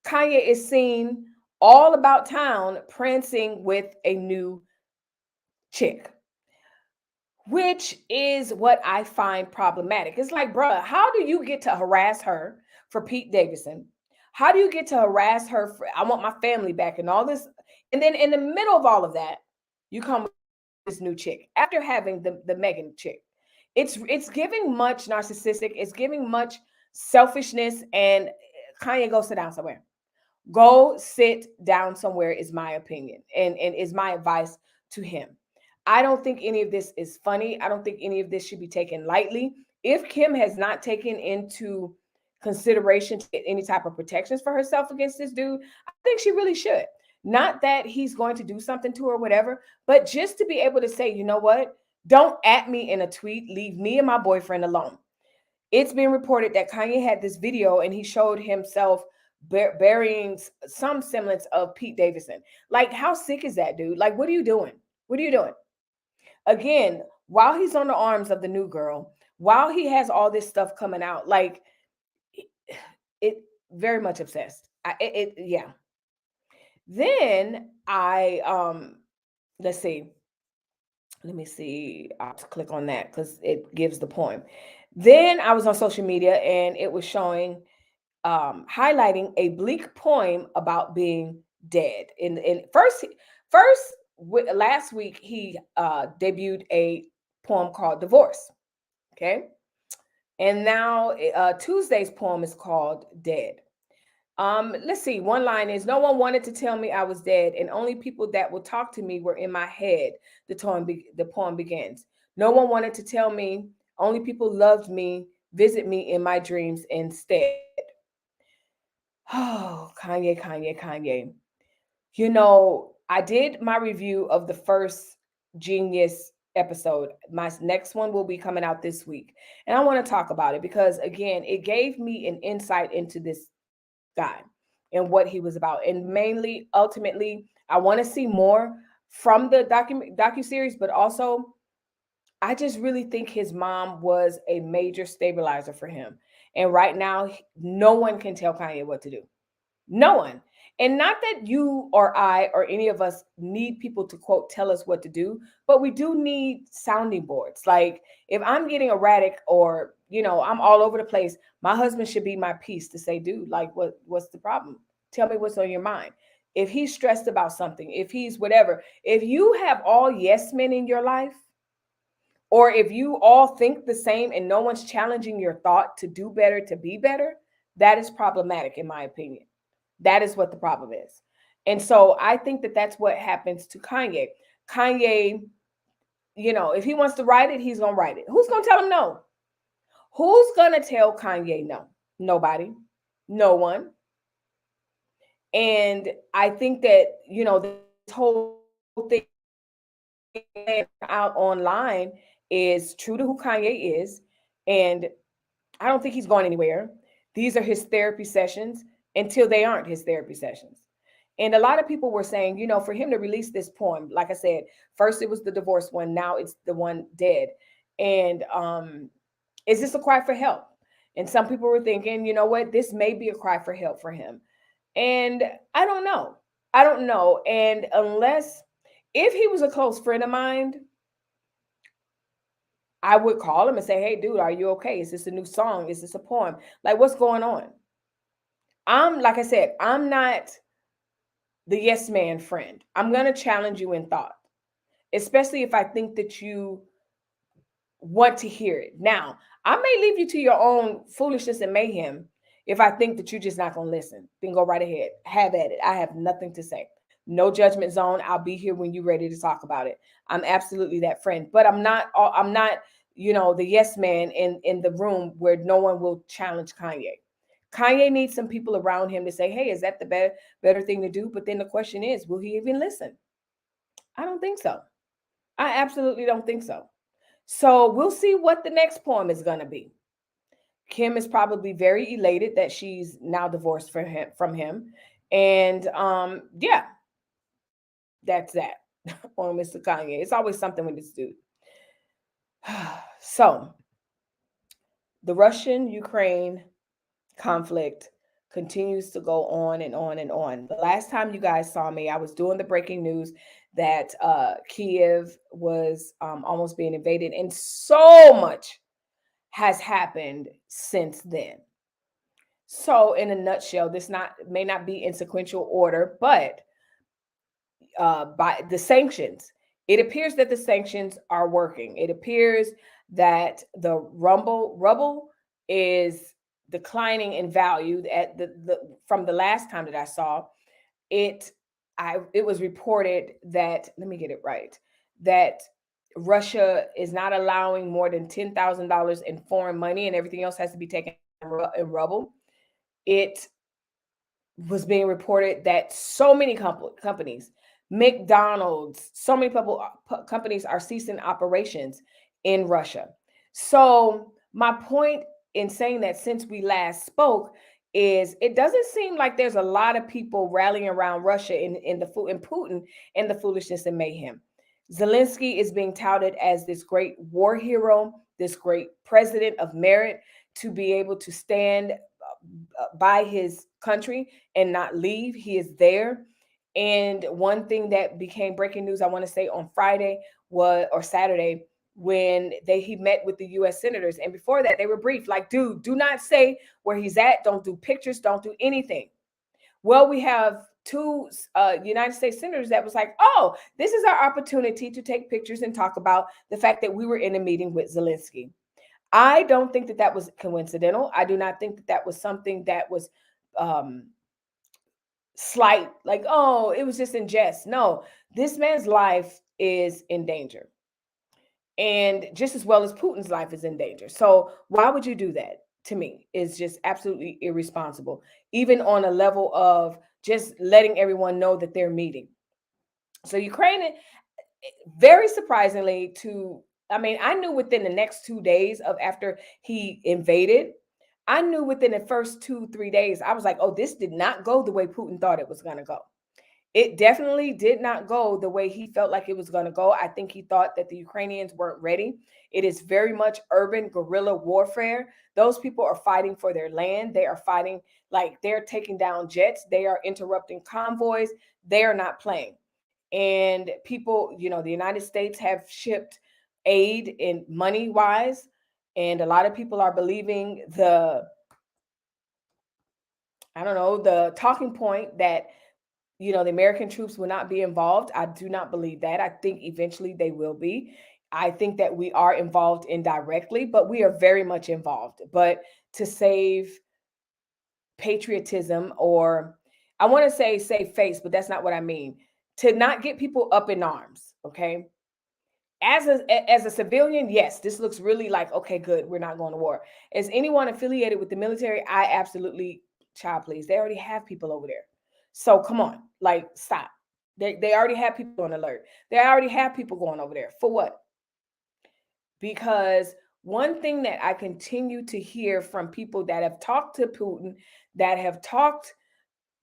Kanye is seen all about town prancing with a new chick, which is what I find problematic. It's like, bruh, how do you get to harass her for Pete Davidson? How do you get to harass her for I want my family back and all this? And then in the middle of all of that, you come with this new chick after having the Megan chick. It's giving much narcissistic, it's giving much selfishness, and Kanye, go sit down somewhere. Go sit down somewhere is my opinion and is my advice to him. I don't think any of this is funny. I don't think any of this should be taken lightly. If Kim has not taken into consideration to get any type of protections for herself against this dude, I think she really should. Not that he's going to do something to her or whatever, but just to be able to say, you know what? Don't at me in a tweet. Leave me and my boyfriend alone. It's been reported that Kanye had this video and he showed himself burying some semblance of Pete Davidson. Like, how sick is that, dude? Like, what are you doing? What are you doing? Again, while he's on the arms of the new girl, while he has all this stuff coming out, like, it very much obsessed. Yeah. Then let's see. Let me see. I'll click on that because it gives the poem. Then I was on social media and it was showing highlighting a bleak poem about being dead. In last week he debuted a poem called Divorce. Okay, and now Tuesday's poem is called Dead. Let's see. One line is, "No one wanted to tell me I was dead, and only people that would talk to me were in my head." The poem begins. "No one wanted to tell me. Only people loved me, visit me in my dreams instead." Oh, Kanye, Kanye, Kanye. I did my review of the first Genius episode. My next one will be coming out this week. And I want to talk about it because, again, it gave me an insight into this guy and what he was about. And mainly, ultimately, I want to see more from the docu-series, but also I just really think his mom was a major stabilizer for him. And right now, no one can tell Kanye what to do. No one. And not that you or I or any of us need people to, quote, tell us what to do, but we do need sounding boards. Like, if I'm getting erratic or, I'm all over the place, my husband should be my piece to say, dude, like, what's the problem? Tell me what's on your mind. If he's stressed about something, if he's whatever, if you have all yes men in your life, or if you all think the same and no one's challenging your thought to do better, to be better, that is problematic, in my opinion. That is what the problem is. And so I think that that's what happens to Kanye. Kanye, if he wants to write it, he's going to write it. Who's going to tell him no? Who's going to tell Kanye no? Nobody. No one. And I think that, this whole thing out online is true to who Kanye is. And I don't think he's going anywhere. These are his therapy sessions until they aren't his therapy sessions. And a lot of people were saying, for him to release this poem, like I said, first it was the divorce one, now it's the one dead. And is this a cry for help? And some people were thinking, you know what, this may be a cry for help for him. And I don't know. I don't know. And if he was a close friend of mine, I would call him and say, hey, dude, are you okay? Is this a new song? Is this a poem? Like, what's going on? Like I said, I'm not the yes man friend. I'm going to challenge you in thought, especially if I think that you want to hear it. Now, I may leave you to your own foolishness and mayhem. If I think that you're just not going to listen, then go right ahead. Have at it. I have nothing to say. No judgment zone. I'll be here when you're ready to talk about it. I'm absolutely that friend, but I'm not the yes man in the room where no one will challenge Kanye. Kanye needs some people around him to say, hey, is that the better thing to do? But then the question is, will he even listen? I don't think so. I absolutely don't think so. So we'll see what the next poem is going to be. Kim is probably very elated that she's now divorced from him. And yeah, that's that on Mr. Kanye. It's always something with this dude. So the Russian-Ukraine conflict continues to go on and on and on. The last time you guys saw me, I was doing the breaking news that Kiev was almost being invaded, and so much has happened since then. So in a nutshell, this may not be in sequential order, but by the sanctions, it appears that the sanctions are working. It appears that the rubble is declining in value. At from the last time that I saw it, it was reported that, let me get it right, that Russia is not allowing more than $10,000 in foreign money, and everything else has to be taken in rubble. It was being reported that so many companies, McDonald's, so many companies are ceasing operations in Russia. So my point in saying that, since we last spoke, is it doesn't seem like there's a lot of people rallying around Russia in Putin and the foolishness and mayhem. Zelensky is being touted as this great war hero, this great president of merit, to be able to stand by his country and not leave. He is there. And one thing that became breaking news, I want to say on Friday or Saturday, when he met with the U.S. senators. And before that, they were briefed, like, dude, do not say where he's at. Don't do pictures. Don't do anything. Well, we have two United States senators that was like, oh, this is our opportunity to take pictures and talk about the fact that we were in a meeting with Zelensky. I don't think that was coincidental. I do not think that was something that was slight, like, oh, it was just in jest. No, this man's life is in danger. And just as well as Putin's life is in danger. So why would you do that? To me, is just absolutely irresponsible, even on a level of just letting everyone know that they're meeting. So Ukraine, very surprisingly, I knew within the next 2 days of after he invaded, I knew within the first 2-3 days, I was like, oh, this did not go the way Putin thought it was going to go. It definitely did not go the way he felt like it was going to go. I think he thought that the Ukrainians weren't ready. It is very much urban guerrilla warfare. Those people are fighting for their land. They are fighting, like, they're taking down jets. They are interrupting convoys. They are not playing. And people, the United States have shipped aid in money wise. And a lot of people are believing the talking point that, the American troops will not be involved. I do not believe that. I think eventually they will be. I think that we are involved indirectly, but we are very much involved. But to save patriotism, or I want to say save face, but that's not what I mean. To not get people up in arms, okay? As a civilian, yes, this looks really like, okay, good, we're not going to war. As anyone affiliated with the military, I absolutely, child, please, they already have people over there. So come on, like stop. They already have people on alert. They already have people going over there. For what? Because one thing that I continue to hear from people that have talked to Putin, that have talked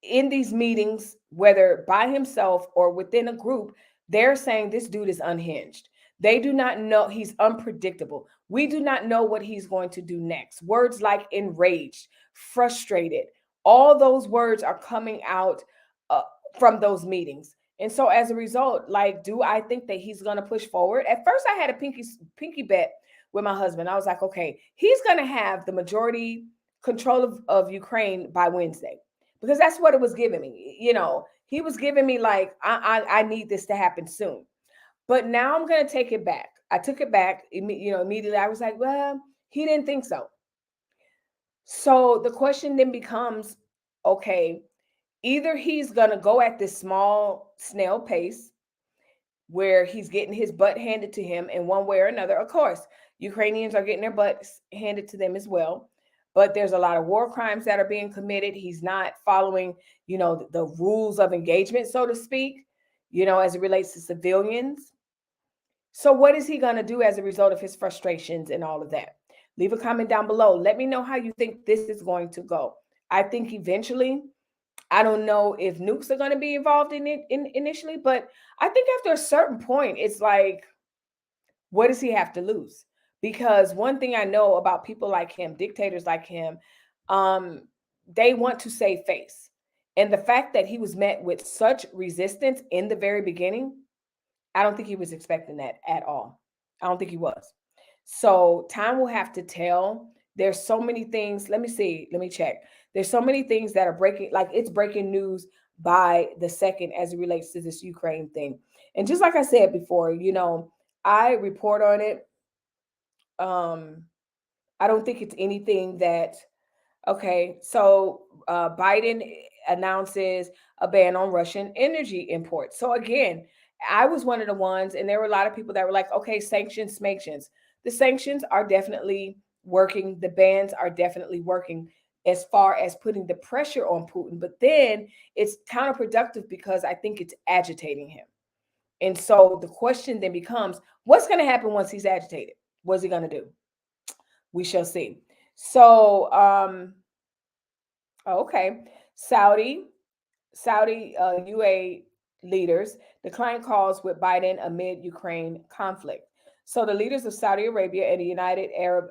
in these meetings, whether by himself or within a group, they're saying this dude is unhinged. They do not know, he's unpredictable. We do not know what he's going to do next. Words like enraged, frustrated, all those words are coming out uh, from those meetings. And so as a result, like, do I think that he's going to push forward? At first, I had a pinky bet with my husband. I was like, okay, he's going to have the majority control of Ukraine by Wednesday, because that's what it was giving me. You know, he was giving me like, I need this to happen soon. But now I'm going to take it back. I took it back, immediately. I was like, well, he didn't think so. So the question then becomes, okay, either he's going to go at this small snail pace where he's getting his butt handed to him in one way or another. Of course, Ukrainians are getting their butts handed to them as well. But there's a lot of war crimes that are being committed. He's not following, the rules of engagement, so to speak, as it relates to civilians. So what is he going to do as a result of his frustrations and all of that? Leave a comment down below. Let me know how you think this is going to go. I think eventually, I don't know if nukes are going to be involved in it initially, but I think after a certain point, it's like, what does he have to lose? Because one thing I know about people like him, dictators like him, they want to save face. And the fact that he was met with such resistance in the very beginning, I don't think he was expecting that at all. I don't think he was. So time will have to tell. There's so many things. Let me see. Let me check. There's so many things that are breaking, like it's breaking news by the second as it relates to this Ukraine thing. And just like I said before, I report on it. I don't think it's anything that, okay, so Biden announces a ban on Russian energy imports. So again, I was one of the ones, and there were a lot of people that were like, okay, sanctions, smanctions. The sanctions are definitely working. The bans are definitely working as far as putting the pressure on Putin. But then it's counterproductive because I think it's agitating him. And so the question then becomes, what's going to happen once he's agitated? What's he going to do? We shall see. So, okay, Saudi UA leaders decline calls with Biden amid Ukraine conflict. So the leaders of Saudi Arabia and the United Arab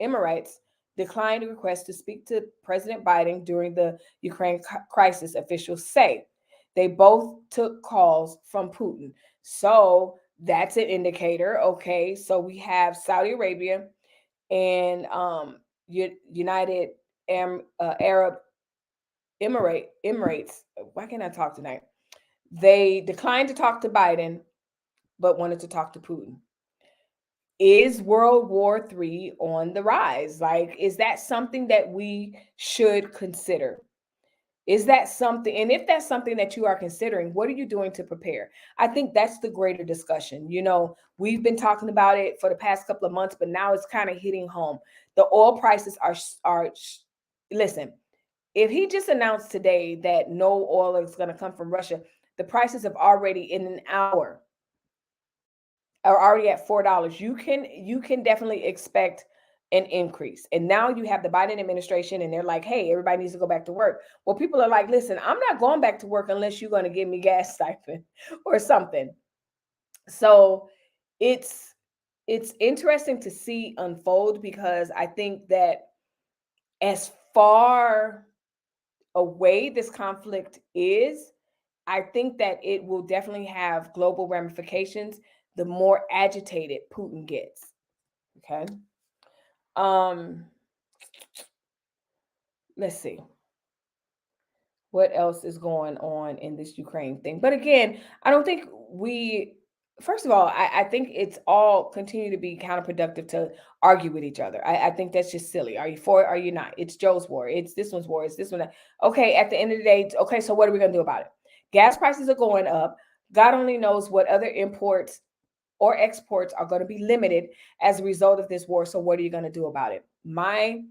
Emirates declined a request to speak to President Biden during the Ukraine crisis, officials say. They both took calls from Putin. So that's an indicator. Okay, so we have Saudi Arabia and United Arab Emirates. Why can't I talk tonight? They declined to talk to Biden, but wanted to talk to Putin. Is World War III on the rise? Like, is that something that we should consider? Is that something? And if that's something that you are considering, what are you doing to prepare? I think that's the greater discussion. We've been talking about it for the past couple of months, but now it's kind of hitting home. The oil prices are listen, if he just announced today that no oil is going to come from Russia, the prices have already in an hour are already at $4. You can definitely expect an increase. And now you have the Biden administration and they're like, hey, everybody needs to go back to work. Well, people are like, listen, I'm not going back to work unless you're going to give me gas stipend or something. So it's interesting to see unfold, because I think that as far away this conflict is, I think that it will definitely have global ramifications the more agitated Putin gets. Okay. Let's see what else is going on in this Ukraine thing. But again, I don't think first of all, I think it's all continue to be counterproductive to argue with each other. I think that's just silly. Are you for it? Are you not? It's Joe's war. It's this one's war. It's this one. Okay, at the end of the day, okay, so what are we going to do about it? Gas prices are going up. God only knows what other imports or exports are going to be limited as a result of this war. So what are you going to do about it? My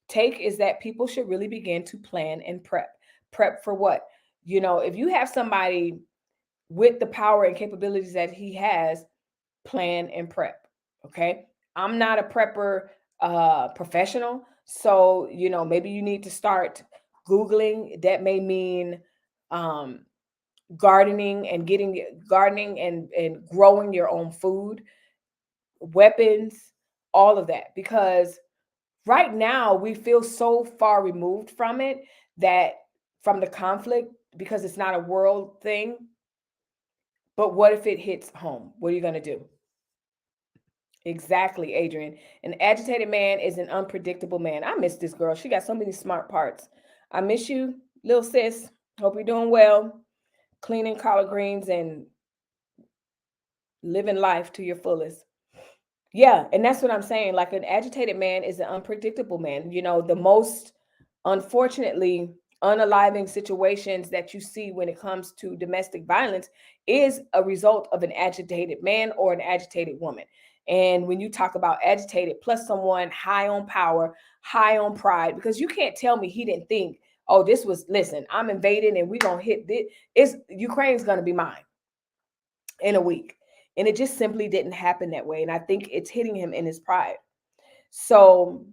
take is that people should really begin to plan and prep. Prep for what? If you have somebody with the power and capabilities that he has, plan and prep. Okay. I'm not a prepper professional. So, maybe you need to start Googling. That may mean um, gardening and growing your own food, weapons, all of that. Because right now we feel so far removed from it, that from the conflict, because it's not a world thing. But what if it hits home? What are you going to do? Exactly, Adrian. An agitated man is an unpredictable man. I miss this girl. She got so many smart parts. I miss you, little sis. Hope you're doing well, cleaning collard greens and living life to your fullest. Yeah, and that's what I'm saying. Like, an agitated man is an unpredictable man. The most, unfortunately, unaliving situations that you see when it comes to domestic violence is a result of an agitated man or an agitated woman. And when you talk about agitated plus someone high on power, high on pride, because you can't tell me he didn't think, oh, listen, I'm invading and we're going to hit this. Ukraine's going to be mine in a week. And it just simply didn't happen that way. And I think it's hitting him in his pride. So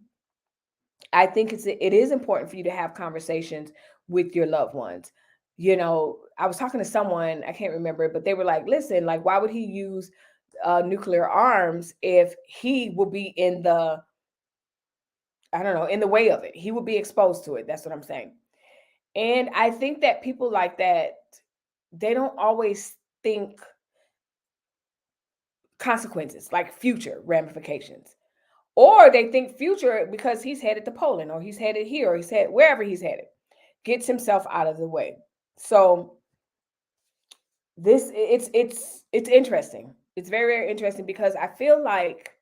I think it is important for you to have conversations with your loved ones. I was talking to someone, I can't remember, but they were like, listen, like, why would he use nuclear arms if he will be in the, I don't know, in the way of it? He will be exposed to it. That's what I'm saying. And I think that people like that, they don't always think consequences, like future ramifications. Or they think future because he's headed to Poland, or he's headed here, or he's headed wherever he's headed, gets himself out of the way. So it's interesting. It's very, very interesting, because I feel like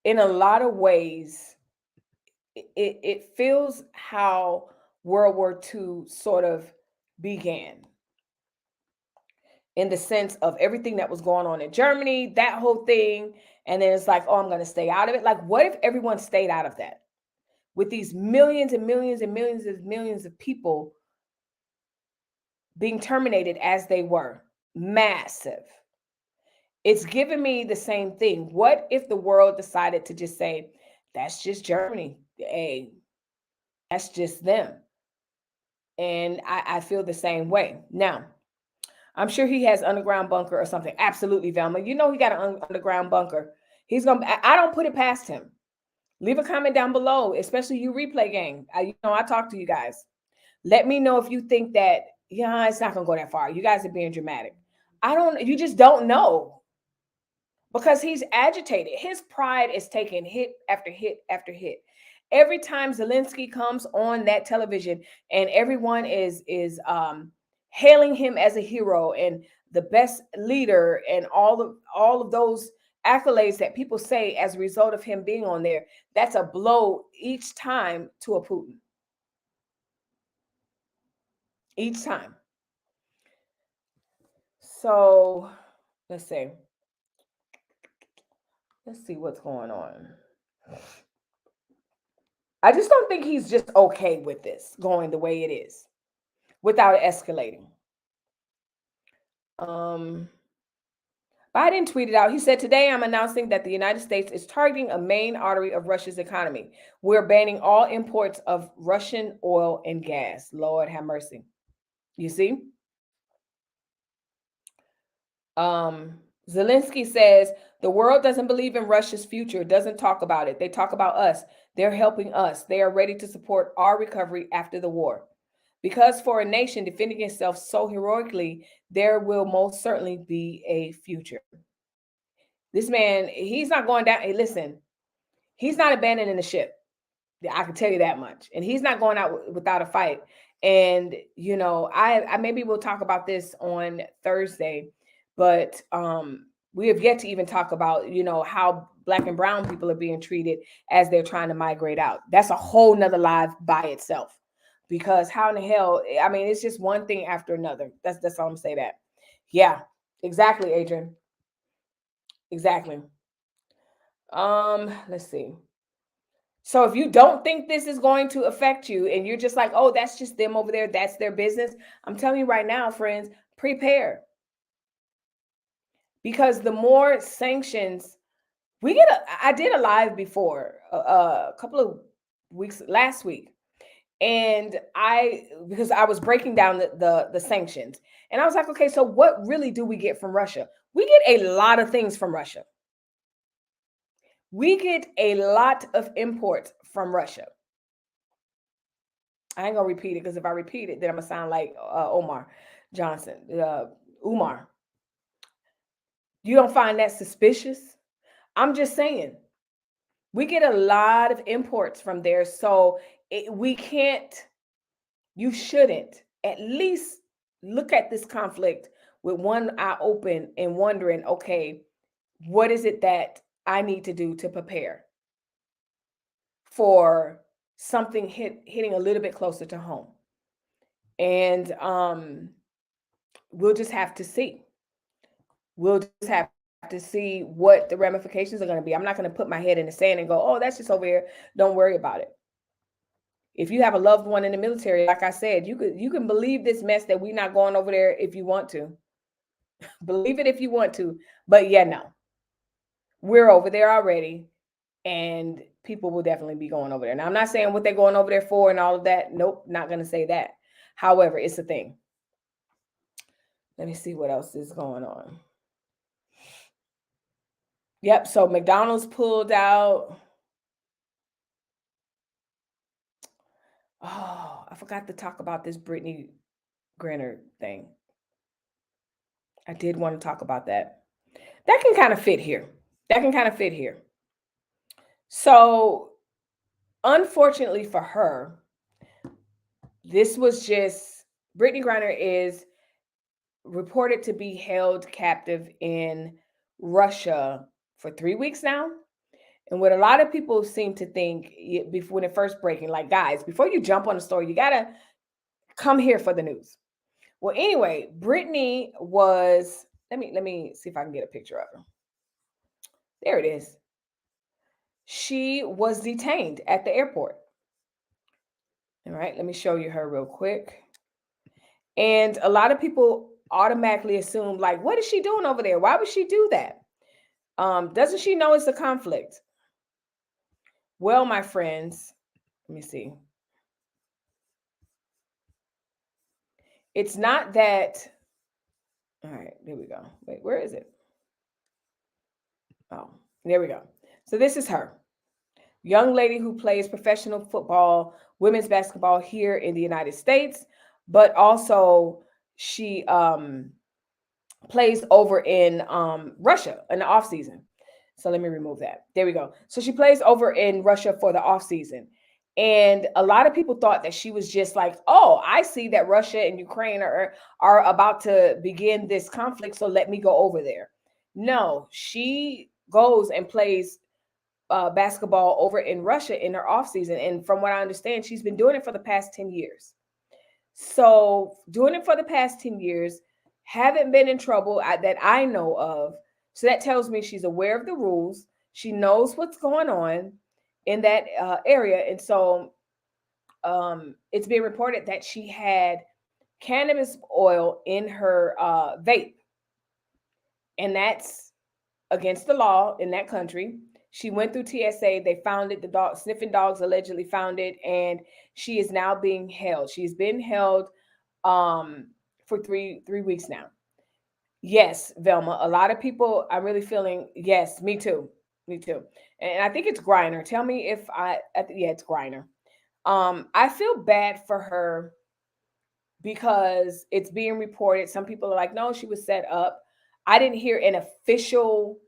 in a lot of ways it feels how World War II sort of began, in the sense of everything that was going on in Germany, that whole thing. And then it's like, oh, I'm going to stay out of it. Like, what if everyone stayed out of that? With these millions and millions and millions and millions of people being terminated as they were, massive. It's given me the same thing. What if the world decided to just say, that's just Germany? Hey, that's just them. And I feel the same way. Now, I'm sure he has underground bunker or something. Absolutely, Velma. He got an underground bunker. I don't put it past him. Leave a comment down below, especially you replay gang. I talk to you guys. Let me know if you think that, yeah, it's not going to go that far. You guys are being dramatic. You just don't know, because he's agitated. His pride is taking hit after hit after hit. Every time Zelensky comes on that television and everyone is hailing him as a hero and the best leader and all of those accolades that people say as a result of him being on there, that's a blow each time to a Putin. Each time. So let's see. Let's see what's going on. I just don't think he's just okay with this going the way it is without escalating. Biden tweeted out, he said, today I'm announcing that the United States is targeting a main artery of Russia's economy. We're banning all imports of Russian oil and gas. Lord have mercy. You see? Zelensky says the world doesn't believe in Russia's future, doesn't talk about it. They talk about us. They're helping us. They are ready to support our recovery after the war. Because for a nation defending itself so heroically, there will most certainly be a future. This man, he's not going down. Hey, listen, he's not abandoning the ship. I can tell you that much. And he's not going out without a fight. And, I maybe we'll talk about this on Thursday, but we have yet to even talk about, how Black and brown people are being treated as they're trying to migrate out. That's a whole nother live by itself, because how in the hell, I mean, it's just one thing after another. That's all I'm gonna say that. Yeah, exactly, Adrian. Exactly. Let's see. So if you don't think this is going to affect you and you're just like, oh, that's just them over there, that's their business, I'm telling you right now, friends, prepare. Because the more sanctions I did a live before a couple of weeks last week, and because I was breaking down the sanctions, and I was like, okay, so what really do we get from Russia? We get a lot of things from Russia. We get a lot of imports from Russia. I ain't gonna repeat it, because if I repeat it, then I'm gonna sound like Omar Johnson, Umar. You don't find that suspicious? I'm just saying. We get a lot of imports from there. So you shouldn't at least look at this conflict with one eye open and wondering, okay, what is it that I need to do to prepare for something hitting a little bit closer to home? And we'll just have to see. We'll just have to see what the ramifications are going to be. I'm not going to put my head in the sand and go, oh, that's just over here. Don't worry about it. If you have a loved one in the military, like I said, you can believe this mess that we're not going over there if you want to. Believe it if you want to. But yeah, no. We're over there already, and people will definitely be going over there. Now, I'm not saying what they're going over there for and all of that. Nope, not going to say that. However, it's a thing. Let me see what else is going on. Yep, so McDonald's pulled out. Oh, I forgot to talk about this Brittany Griner thing. I did want to talk about that. That can kind of fit here. So, unfortunately for her, this was just Brittany Griner is reported to be held captive in Russia for 3 weeks now. And what a lot of people seem to think before the first breaking, like, guys, before you jump on the story, you got to come here for the news. Well, anyway, Brittany was, let me see if I can get a picture of her. There it is. She was detained at the airport. All right, let me show you her real quick. And a lot of people automatically assume, like, what is she doing over there? Why would she do that? Doesn't she know it's a conflict? Well, my friends, let me see. It's not that. All right, there we go. Wait, where is it? Oh, there we go. So this is her. Young lady who plays professional football, women's basketball here in the United States, but also she plays over in Russia in the off season. So let me remove that. There we go. So she plays over in Russia for the off season. And a lot of people thought that she was just like, oh, I see that Russia and Ukraine are about to begin this conflict, so let me go over there. No, she goes and plays basketball over in Russia in her off season. And from what I understand, she's been doing it for the past 10 years. So doing it for the past 10 years, haven't been in trouble that I know of. So that tells me she's aware of the rules. She knows what's going on in that area. And so it's been reported that she had cannabis oil in her vape. And that's against the law in that country. She went through TSA. They found it. The sniffing dogs allegedly found it. And she is now being held. She's been held for three weeks now. Yes, Velma. A lot of people are really feeling, yes, me too. And I think it's Griner. Tell me if yeah, it's Griner. I feel bad for her because it's being reported. Some people are like, no, she was set up. I didn't hear an official,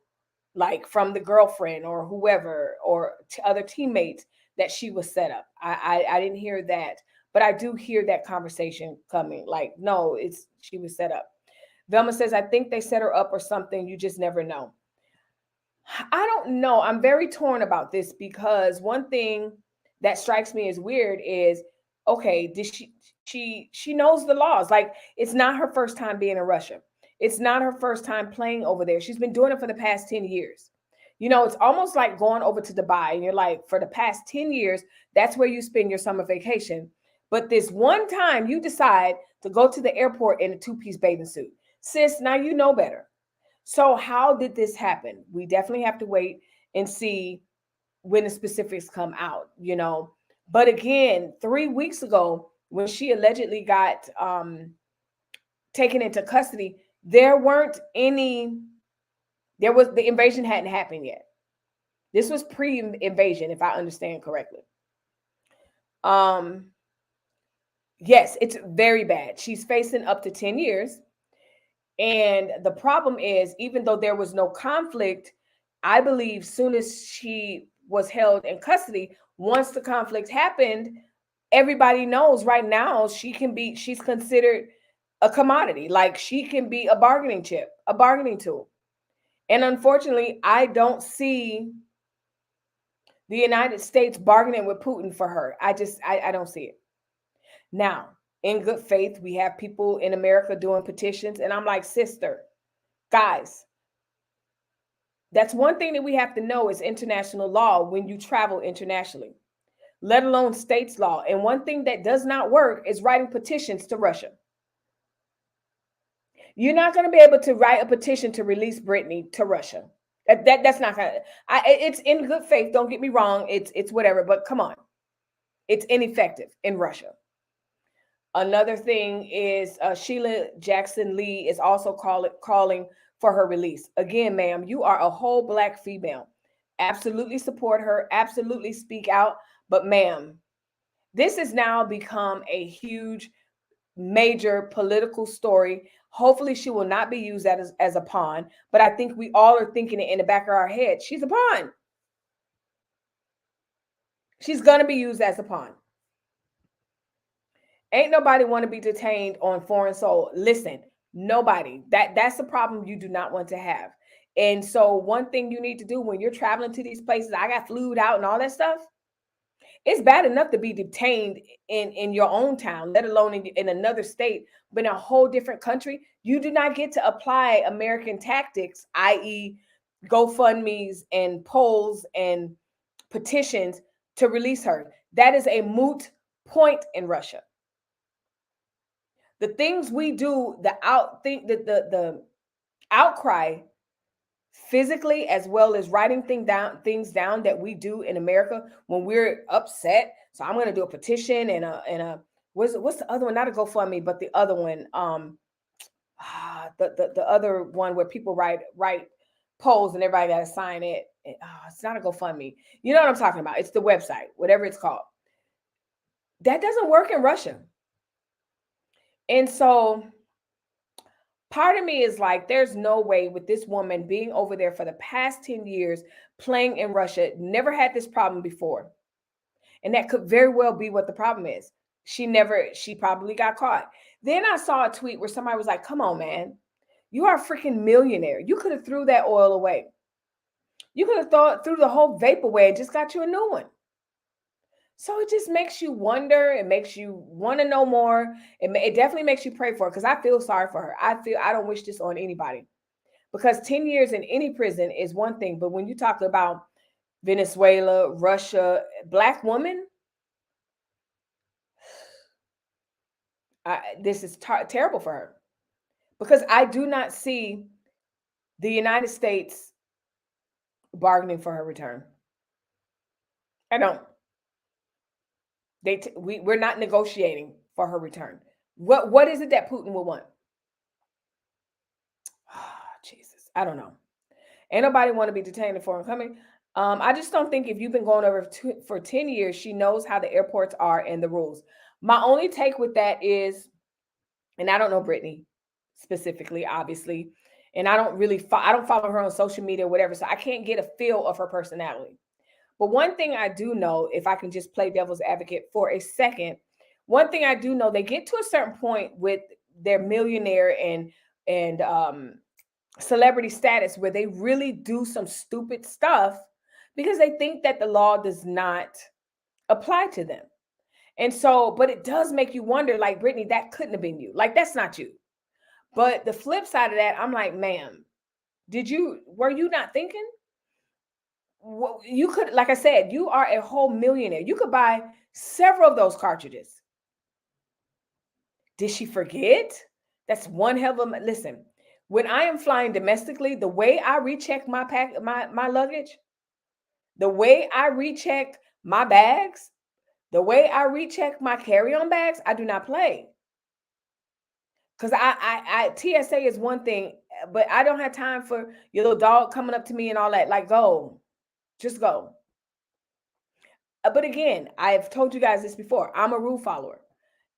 like from the girlfriend or whoever or other teammates, that she was set up. I didn't hear that, but I do hear that conversation coming. Like, no, she was set up. Velma says, I think they set her up or something. You just never know. I don't know. I'm very torn about this because one thing that strikes me as weird is, okay, did she knows the laws. Like, it's not her first time being in Russia. It's not her first time playing over there. She's been doing it for the past 10 years. You know, it's almost like going over to Dubai and you're like, for the past 10 years, that's where you spend your summer vacation. But this one time you decide to go to the airport in a two-piece bathing suit. Sis, now you know better. So how did this happen? We definitely have to wait and see when the specifics come out, you know. But again, 3 weeks ago, when she allegedly got taken into custody, there weren't any, there was, the invasion hadn't happened yet. This was pre-invasion, if I understand correctly. Yes, it's very bad. She's facing up to 10 years. And the problem is, even though there was no conflict, I believe soon as she was held in custody, once the conflict happened, everybody knows right now she's considered a commodity. Like she can be a bargaining chip, a bargaining tool. And unfortunately, I don't see the United States bargaining with Putin for her. I don't see it. Now, in good faith, we have people in America doing petitions. And I'm like, sister, guys, that's one thing that we have to know is international law when you travel internationally, let alone states law. And one thing that does not work is writing petitions to Russia. You're not going to be able to write a petition to release Brittney to Russia. That's not going to. It's in good faith. Don't get me wrong. It's whatever. But come on, it's ineffective in Russia. Another thing is Sheila Jackson Lee is also calling for her release. Again, ma'am, you are a whole Black female. Absolutely support her. Absolutely speak out. But ma'am, this has now become a huge, major political story. Hopefully she will not be used as a pawn. But I think we all are thinking it in the back of our head. She's a pawn. She's going to be used as a pawn. Ain't nobody want to be detained on foreign soil. Listen, nobody. That's the problem you do not want to have. And so one thing you need to do when you're traveling to these places, I got flued out and all that stuff. It's bad enough to be detained in your own town, let alone in another state, but in a whole different country. You do not get to apply American tactics, i.e. GoFundMes and polls and petitions to release her. That is a moot point in Russia. The things we do, the outcry physically as well as writing things down that we do in America when we're upset. So I'm going to do a petition and a what's the other one? Not a GoFundMe, but the other one, the other one where people write polls and everybody got to sign it. It's not a GoFundMe. You know what I'm talking about? It's the website, whatever it's called. That doesn't work in Russia. And so part of me is like, there's no way with this woman being over there for the past 10 years, playing in Russia, never had this problem before. And that could very well be what the problem is. She probably got caught. Then I saw a tweet where somebody was like, come on, man, you are a freaking millionaire. You could have threw that oil away. You could have threw the whole vape away and just got you a new one. So it just makes you wonder. It makes you want to know more. It definitely makes you pray for her because I feel sorry for her. I don't wish this on anybody because 10 years in any prison is one thing. But when you talk about Venezuela, Russia, Black woman, this is terrible for her because I do not see the United States bargaining for her return. I don't. We're not negotiating for her return. What is it that Putin will want? Jesus, I don't know. Ain't nobody want to be detained in foreign coming. I just don't think if you've been going over for 10 years, she knows how the airports are and the rules. My only take with that is, and I don't know Brittany specifically, obviously, and I don't follow her on social media or whatever, so I can't get a feel of her personality. But one thing I do know, if I can just play devil's advocate for a second, one thing I do know, they get to a certain point with their millionaire and celebrity status where they really do some stupid stuff because they think that the law does not apply to them. And so, but it does make you wonder, like, Brittany, that couldn't have been you. Like, that's not you. But the flip side of that, I'm like, ma'am, were you not thinking? you could, like I said, you are a whole millionaire. You could buy several of those cartridges. Did she forget? That's one hell of a, listen, when I am flying domestically, the way I recheck my luggage, the way I recheck my bags, the way I recheck my carry-on bags, I do not play. Because TSA is one thing, but I don't have time for your little dog coming up to me and all that. Like, go, just go. But again, I've told you guys this before. I'm a rule follower.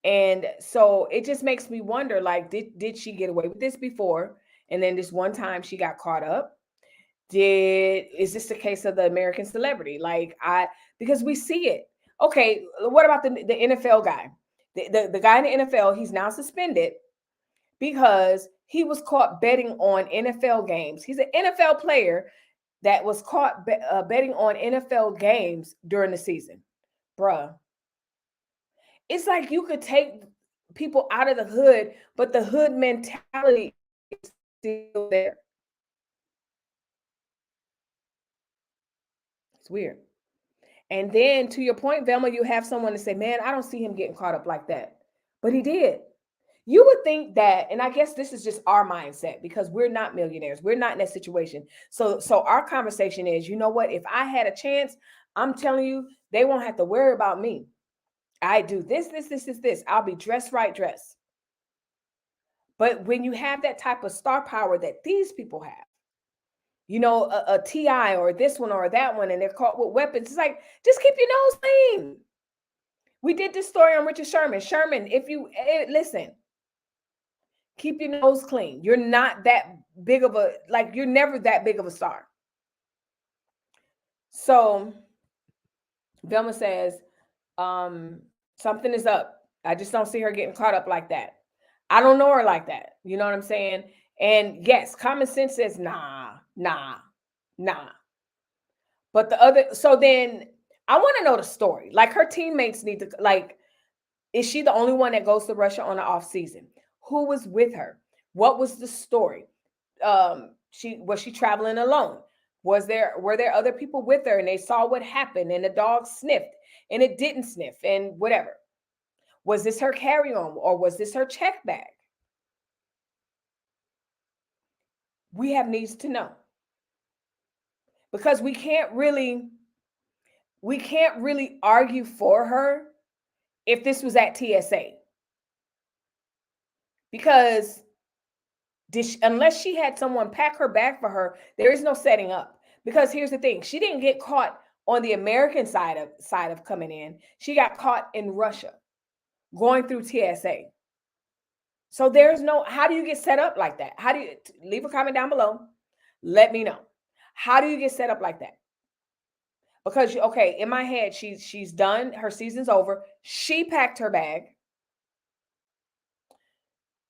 And so it just makes me wonder, like, did she get away with this before? And then this one time she got caught up. Is this the case of the American celebrity? Because we see it. Okay, what about the NFL guy? The guy in the NFL, he's now suspended because he was caught betting on NFL games. He's an NFL player that was caught betting on NFL games during the season. Bruh. It's like you could take people out of the hood, but the hood mentality is still there. It's weird. And then to your point, Velma, you have someone to say, man, I don't see him getting caught up like that. But he did. You would think that, and I guess this is just our mindset because we're not millionaires. We're not in that situation. So our conversation is, you know what? If I had a chance, I'm telling you, they won't have to worry about me. I do this. I'll be dressed right, dressed. But when you have that type of star power that these people have, you know, a TI or this one or that one, and they're caught with weapons, it's like, just keep your nose clean. We did this story on Richard Sherman. Sherman, if you listen, keep your nose clean. You're not that big of a, like, you're never that big of a star. So Velma says, something is up. I just don't see her getting caught up like that. I don't know her like that. You know what I'm saying? And yes, common sense says, nah. But the other, so then I want to know the story. Like, her teammates need to, like, is she the only one that goes to Russia on the off season? Who was with her? What was the story? Was she traveling alone? Were there other people with her and they saw what happened and the dog sniffed and it didn't sniff and whatever? Was this her carry-on or was this her check bag? We have needs to know. Because we can't really argue for her if this was at TSA. Because unless she had someone pack her bag for her, there is no setting up. Because here's the thing, she didn't get caught on the American side of coming in. She got caught in Russia going through TSA. So there's no, how do you get set up like that? How do you, leave a comment down below? Let me know. How do you get set up like that? Because, okay, in my head, she's done, her season's over. She packed her bag.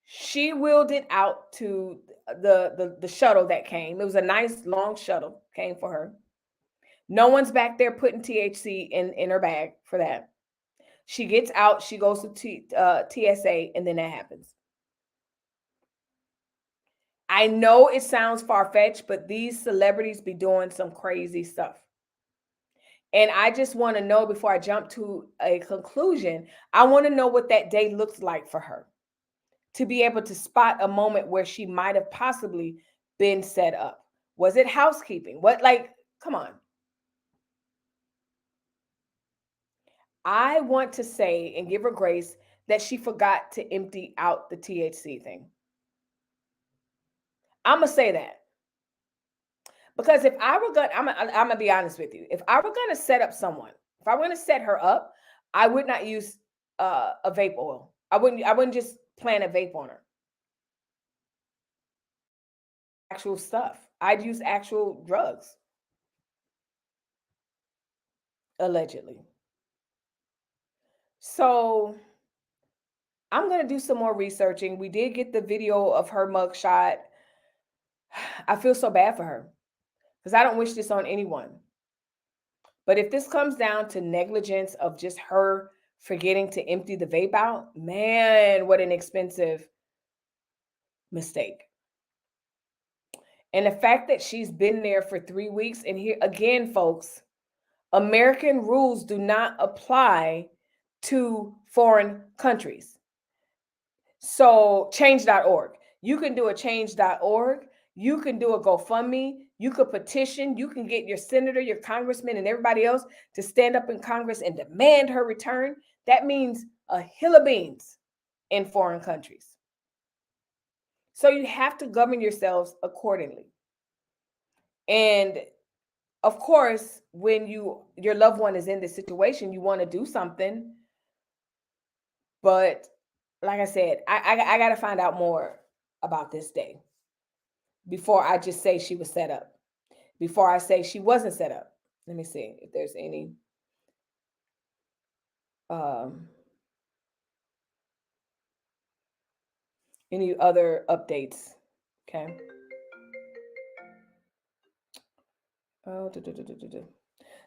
She wheeled it out to the shuttle that came. It was a nice long shuttle, came for her. No one's back there putting THC in her bag for that. She gets out, she goes to TSA, and then that happens. I know it sounds far-fetched, but these celebrities be doing some crazy stuff. And I just want to know, before I jump to a conclusion, I want to know what that day looks like for her, to be able to spot a moment where she might have possibly been set up. Was it housekeeping? What, like, come on. I want to say and give her grace that she forgot to empty out the THC thing. I'm going to say that. Because if I were going, I'm going to be honest with you. If I were going to set up someone, if I were going to set her up, I would not use a vape oil. I wouldn't just plant a vape on her. Actual stuff. I'd use actual drugs. Allegedly. So I'm going to do some more researching. We did get the video of her mugshot. I feel so bad for her because I don't wish this on anyone. But if this comes down to negligence of just her forgetting to empty the vape out, man, what an expensive mistake. And the fact that she's been there for 3 weeks, and here again, folks, American rules do not apply to foreign countries. So change.org. You can do a change.org. You can do a GoFundMe. You could petition. You can get your senator, your congressman, and everybody else to stand up in Congress and demand her return. That means a hill of beans in foreign countries. So you have to govern yourselves accordingly. And of course, when your loved one is in this situation, you want to do something. But like I said, I got to find out more about this day before I just say she was set up. Before I say she wasn't set up. Let me see if there's any other updates. Okay. Oh,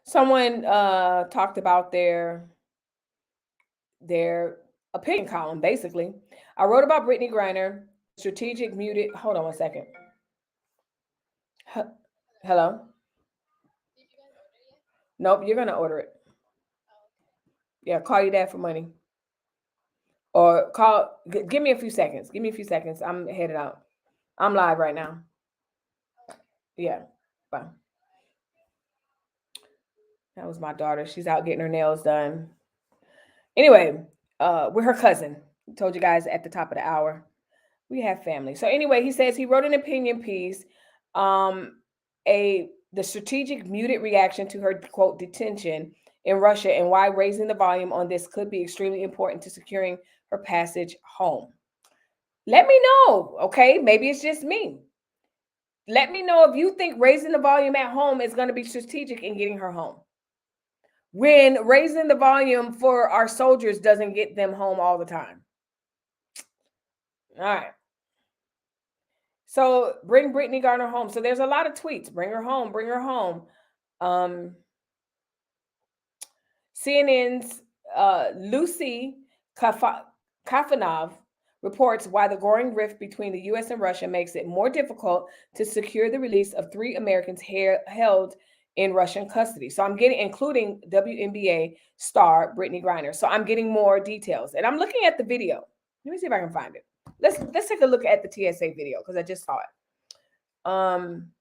someone talked about their opinion column, basically. I wrote about Brittany Griner, strategic muted. Hold on one second. Hello? Nope, you're going to order it. Yeah, call your dad for money. Or give me a few seconds. Give me a few seconds. I'm headed out. I'm live right now. Yeah, bye. That was my daughter. She's out getting her nails done. Anyway, we're her cousin. I told you guys at the top of the hour. We have family. So anyway, he says he wrote an opinion piece, the strategic muted reaction to her, quote, detention in Russia and why raising the volume on this could be extremely important to securing her passage home. Let me know, okay? Maybe it's just me. Let me know if you think raising the volume at home is going to be strategic in getting her home. When raising the volume for our soldiers doesn't get them home all the time. All right. So bring Brittany Griner home. So there's a lot of tweets. Bring her home. Bring her home. CNN's Lucy Kafanov reports why the growing rift between the U.S. and Russia makes it more difficult to secure the release of 3 Americans held in Russian custody. So I'm getting, including WNBA star Brittany Griner. So I'm getting more details, and I'm looking at the video. Let me see if I can find it. Let's take a look at the TSA video because I just saw it. I'm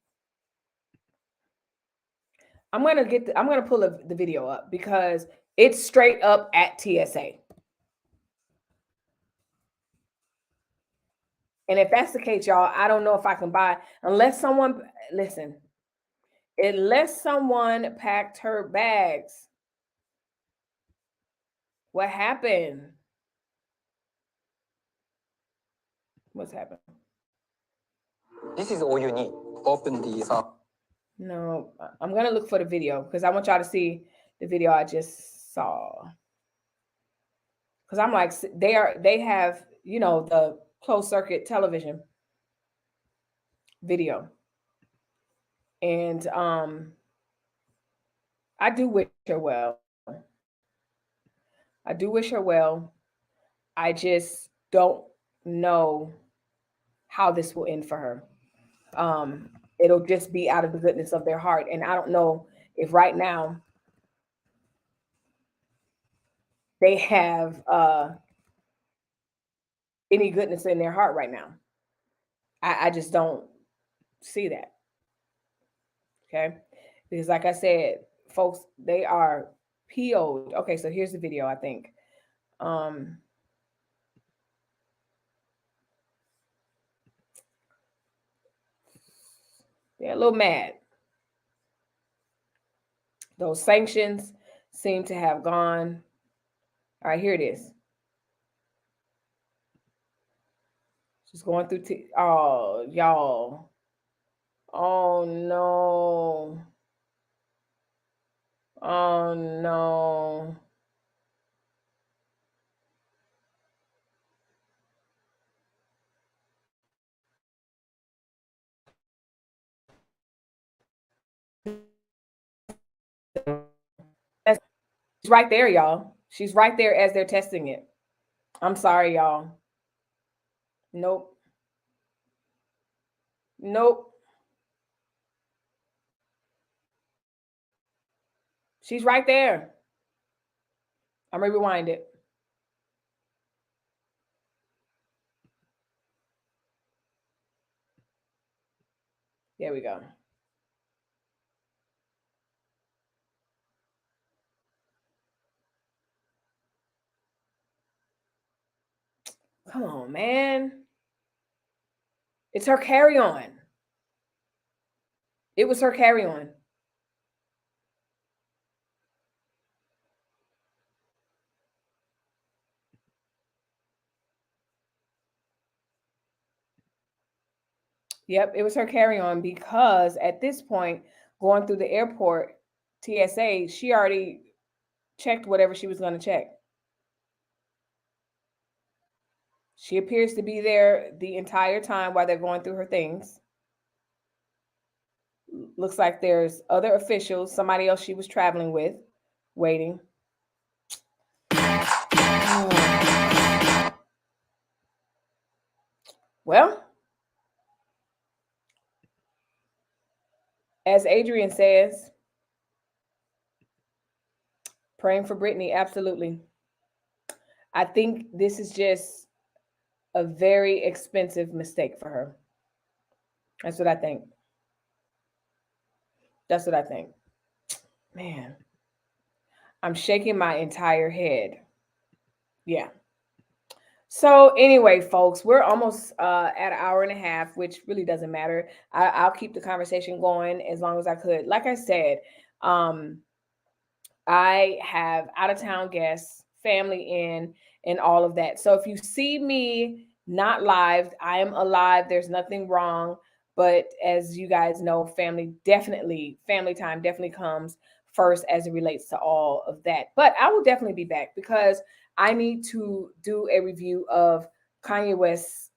gonna pull the video up because it's straight up at TSA. And if that's the case, y'all, I don't know if I can buy unless someone packed her bags. What happened? What's happened? This is all you need. Open the No, I'm gonna look for the video because I want y'all to see the video I just saw. Because I'm like, they have, the closed circuit television video. And I do wish her well. I do wish her well. I just don't know how this will end for her. It'll just be out of the goodness of their heart. And I don't know if right now they have any goodness in their heart right now. I just don't see that. Okay. Because like I said, folks, they are PO'd. Okay, so here's the video, I think. They're a little mad. Those sanctions seem to have gone. All right, here it is. Just going through. Oh, y'all. Oh, no. Oh, no. She's right there, y'all. She's right there as they're testing it. I'm sorry, y'all. Nope. Nope. She's right there. I'm going to rewind it. There we go. Come on, man. It's her carry-on. It was her carry-on. Yep, it was her carry-on because at this point, going through the airport, TSA, she already checked whatever she was going to check. She appears to be there the entire time while they're going through her things. Looks like there's other officials, somebody else she was traveling with, waiting. Well, as Adrian says, praying for Brittany, absolutely. I think this is just a very expensive mistake for her. That's what I think. That's what I think. Man, I'm shaking my entire head. Yeah. So anyway, folks, we're almost at an hour and a half, which really doesn't matter. I'll keep the conversation going as long as I could. Like I said, I have out of town guests, family in, and all of that. So if you see me not live, I am alive. There's nothing wrong. But as you guys know, family time definitely comes first as it relates to all of that. But I will definitely be back because I need to do a review of Kanye West's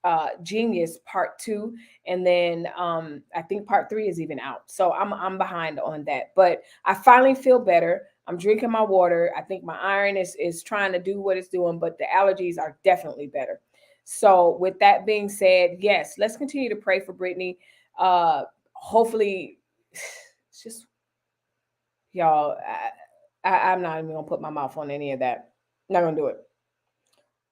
Genius Part 2, and then I think Part 3 is even out. So I'm behind on that, but I finally feel better. I'm drinking my water. I think my iron is trying to do what it's doing, but the allergies are definitely better. So with that being said, yes, let's continue to pray for Brittany. Hopefully, it's just y'all. I'm not even gonna put my mouth on any of that. I'm not gonna do it.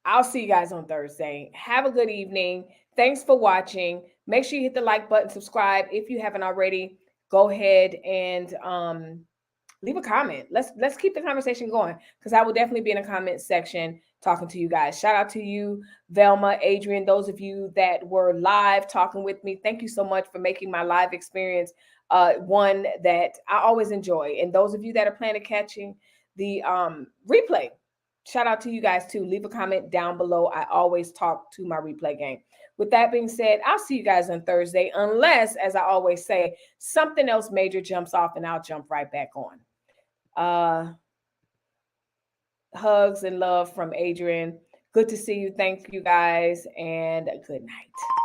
I'll see you guys on Thursday. Have a good evening. Thanks for watching. Make sure you hit the like button, subscribe if you haven't already. Go ahead and leave a comment. Let's keep the conversation going because I will definitely be in the comment section talking to you guys. Shout out to you, Velma, Adrian, those of you that were live talking with me. Thank you so much for making my live experience one that I always enjoy. And those of you that are planning catching the replay, shout out to you guys too. Leave a comment down below. I always talk to my replay game. With that being said, I'll see you guys on Thursday, unless, as I always say, something else major jumps off and I'll jump right back on. Hugs and love from Adrian. Good to see you. Thank you guys, and good night.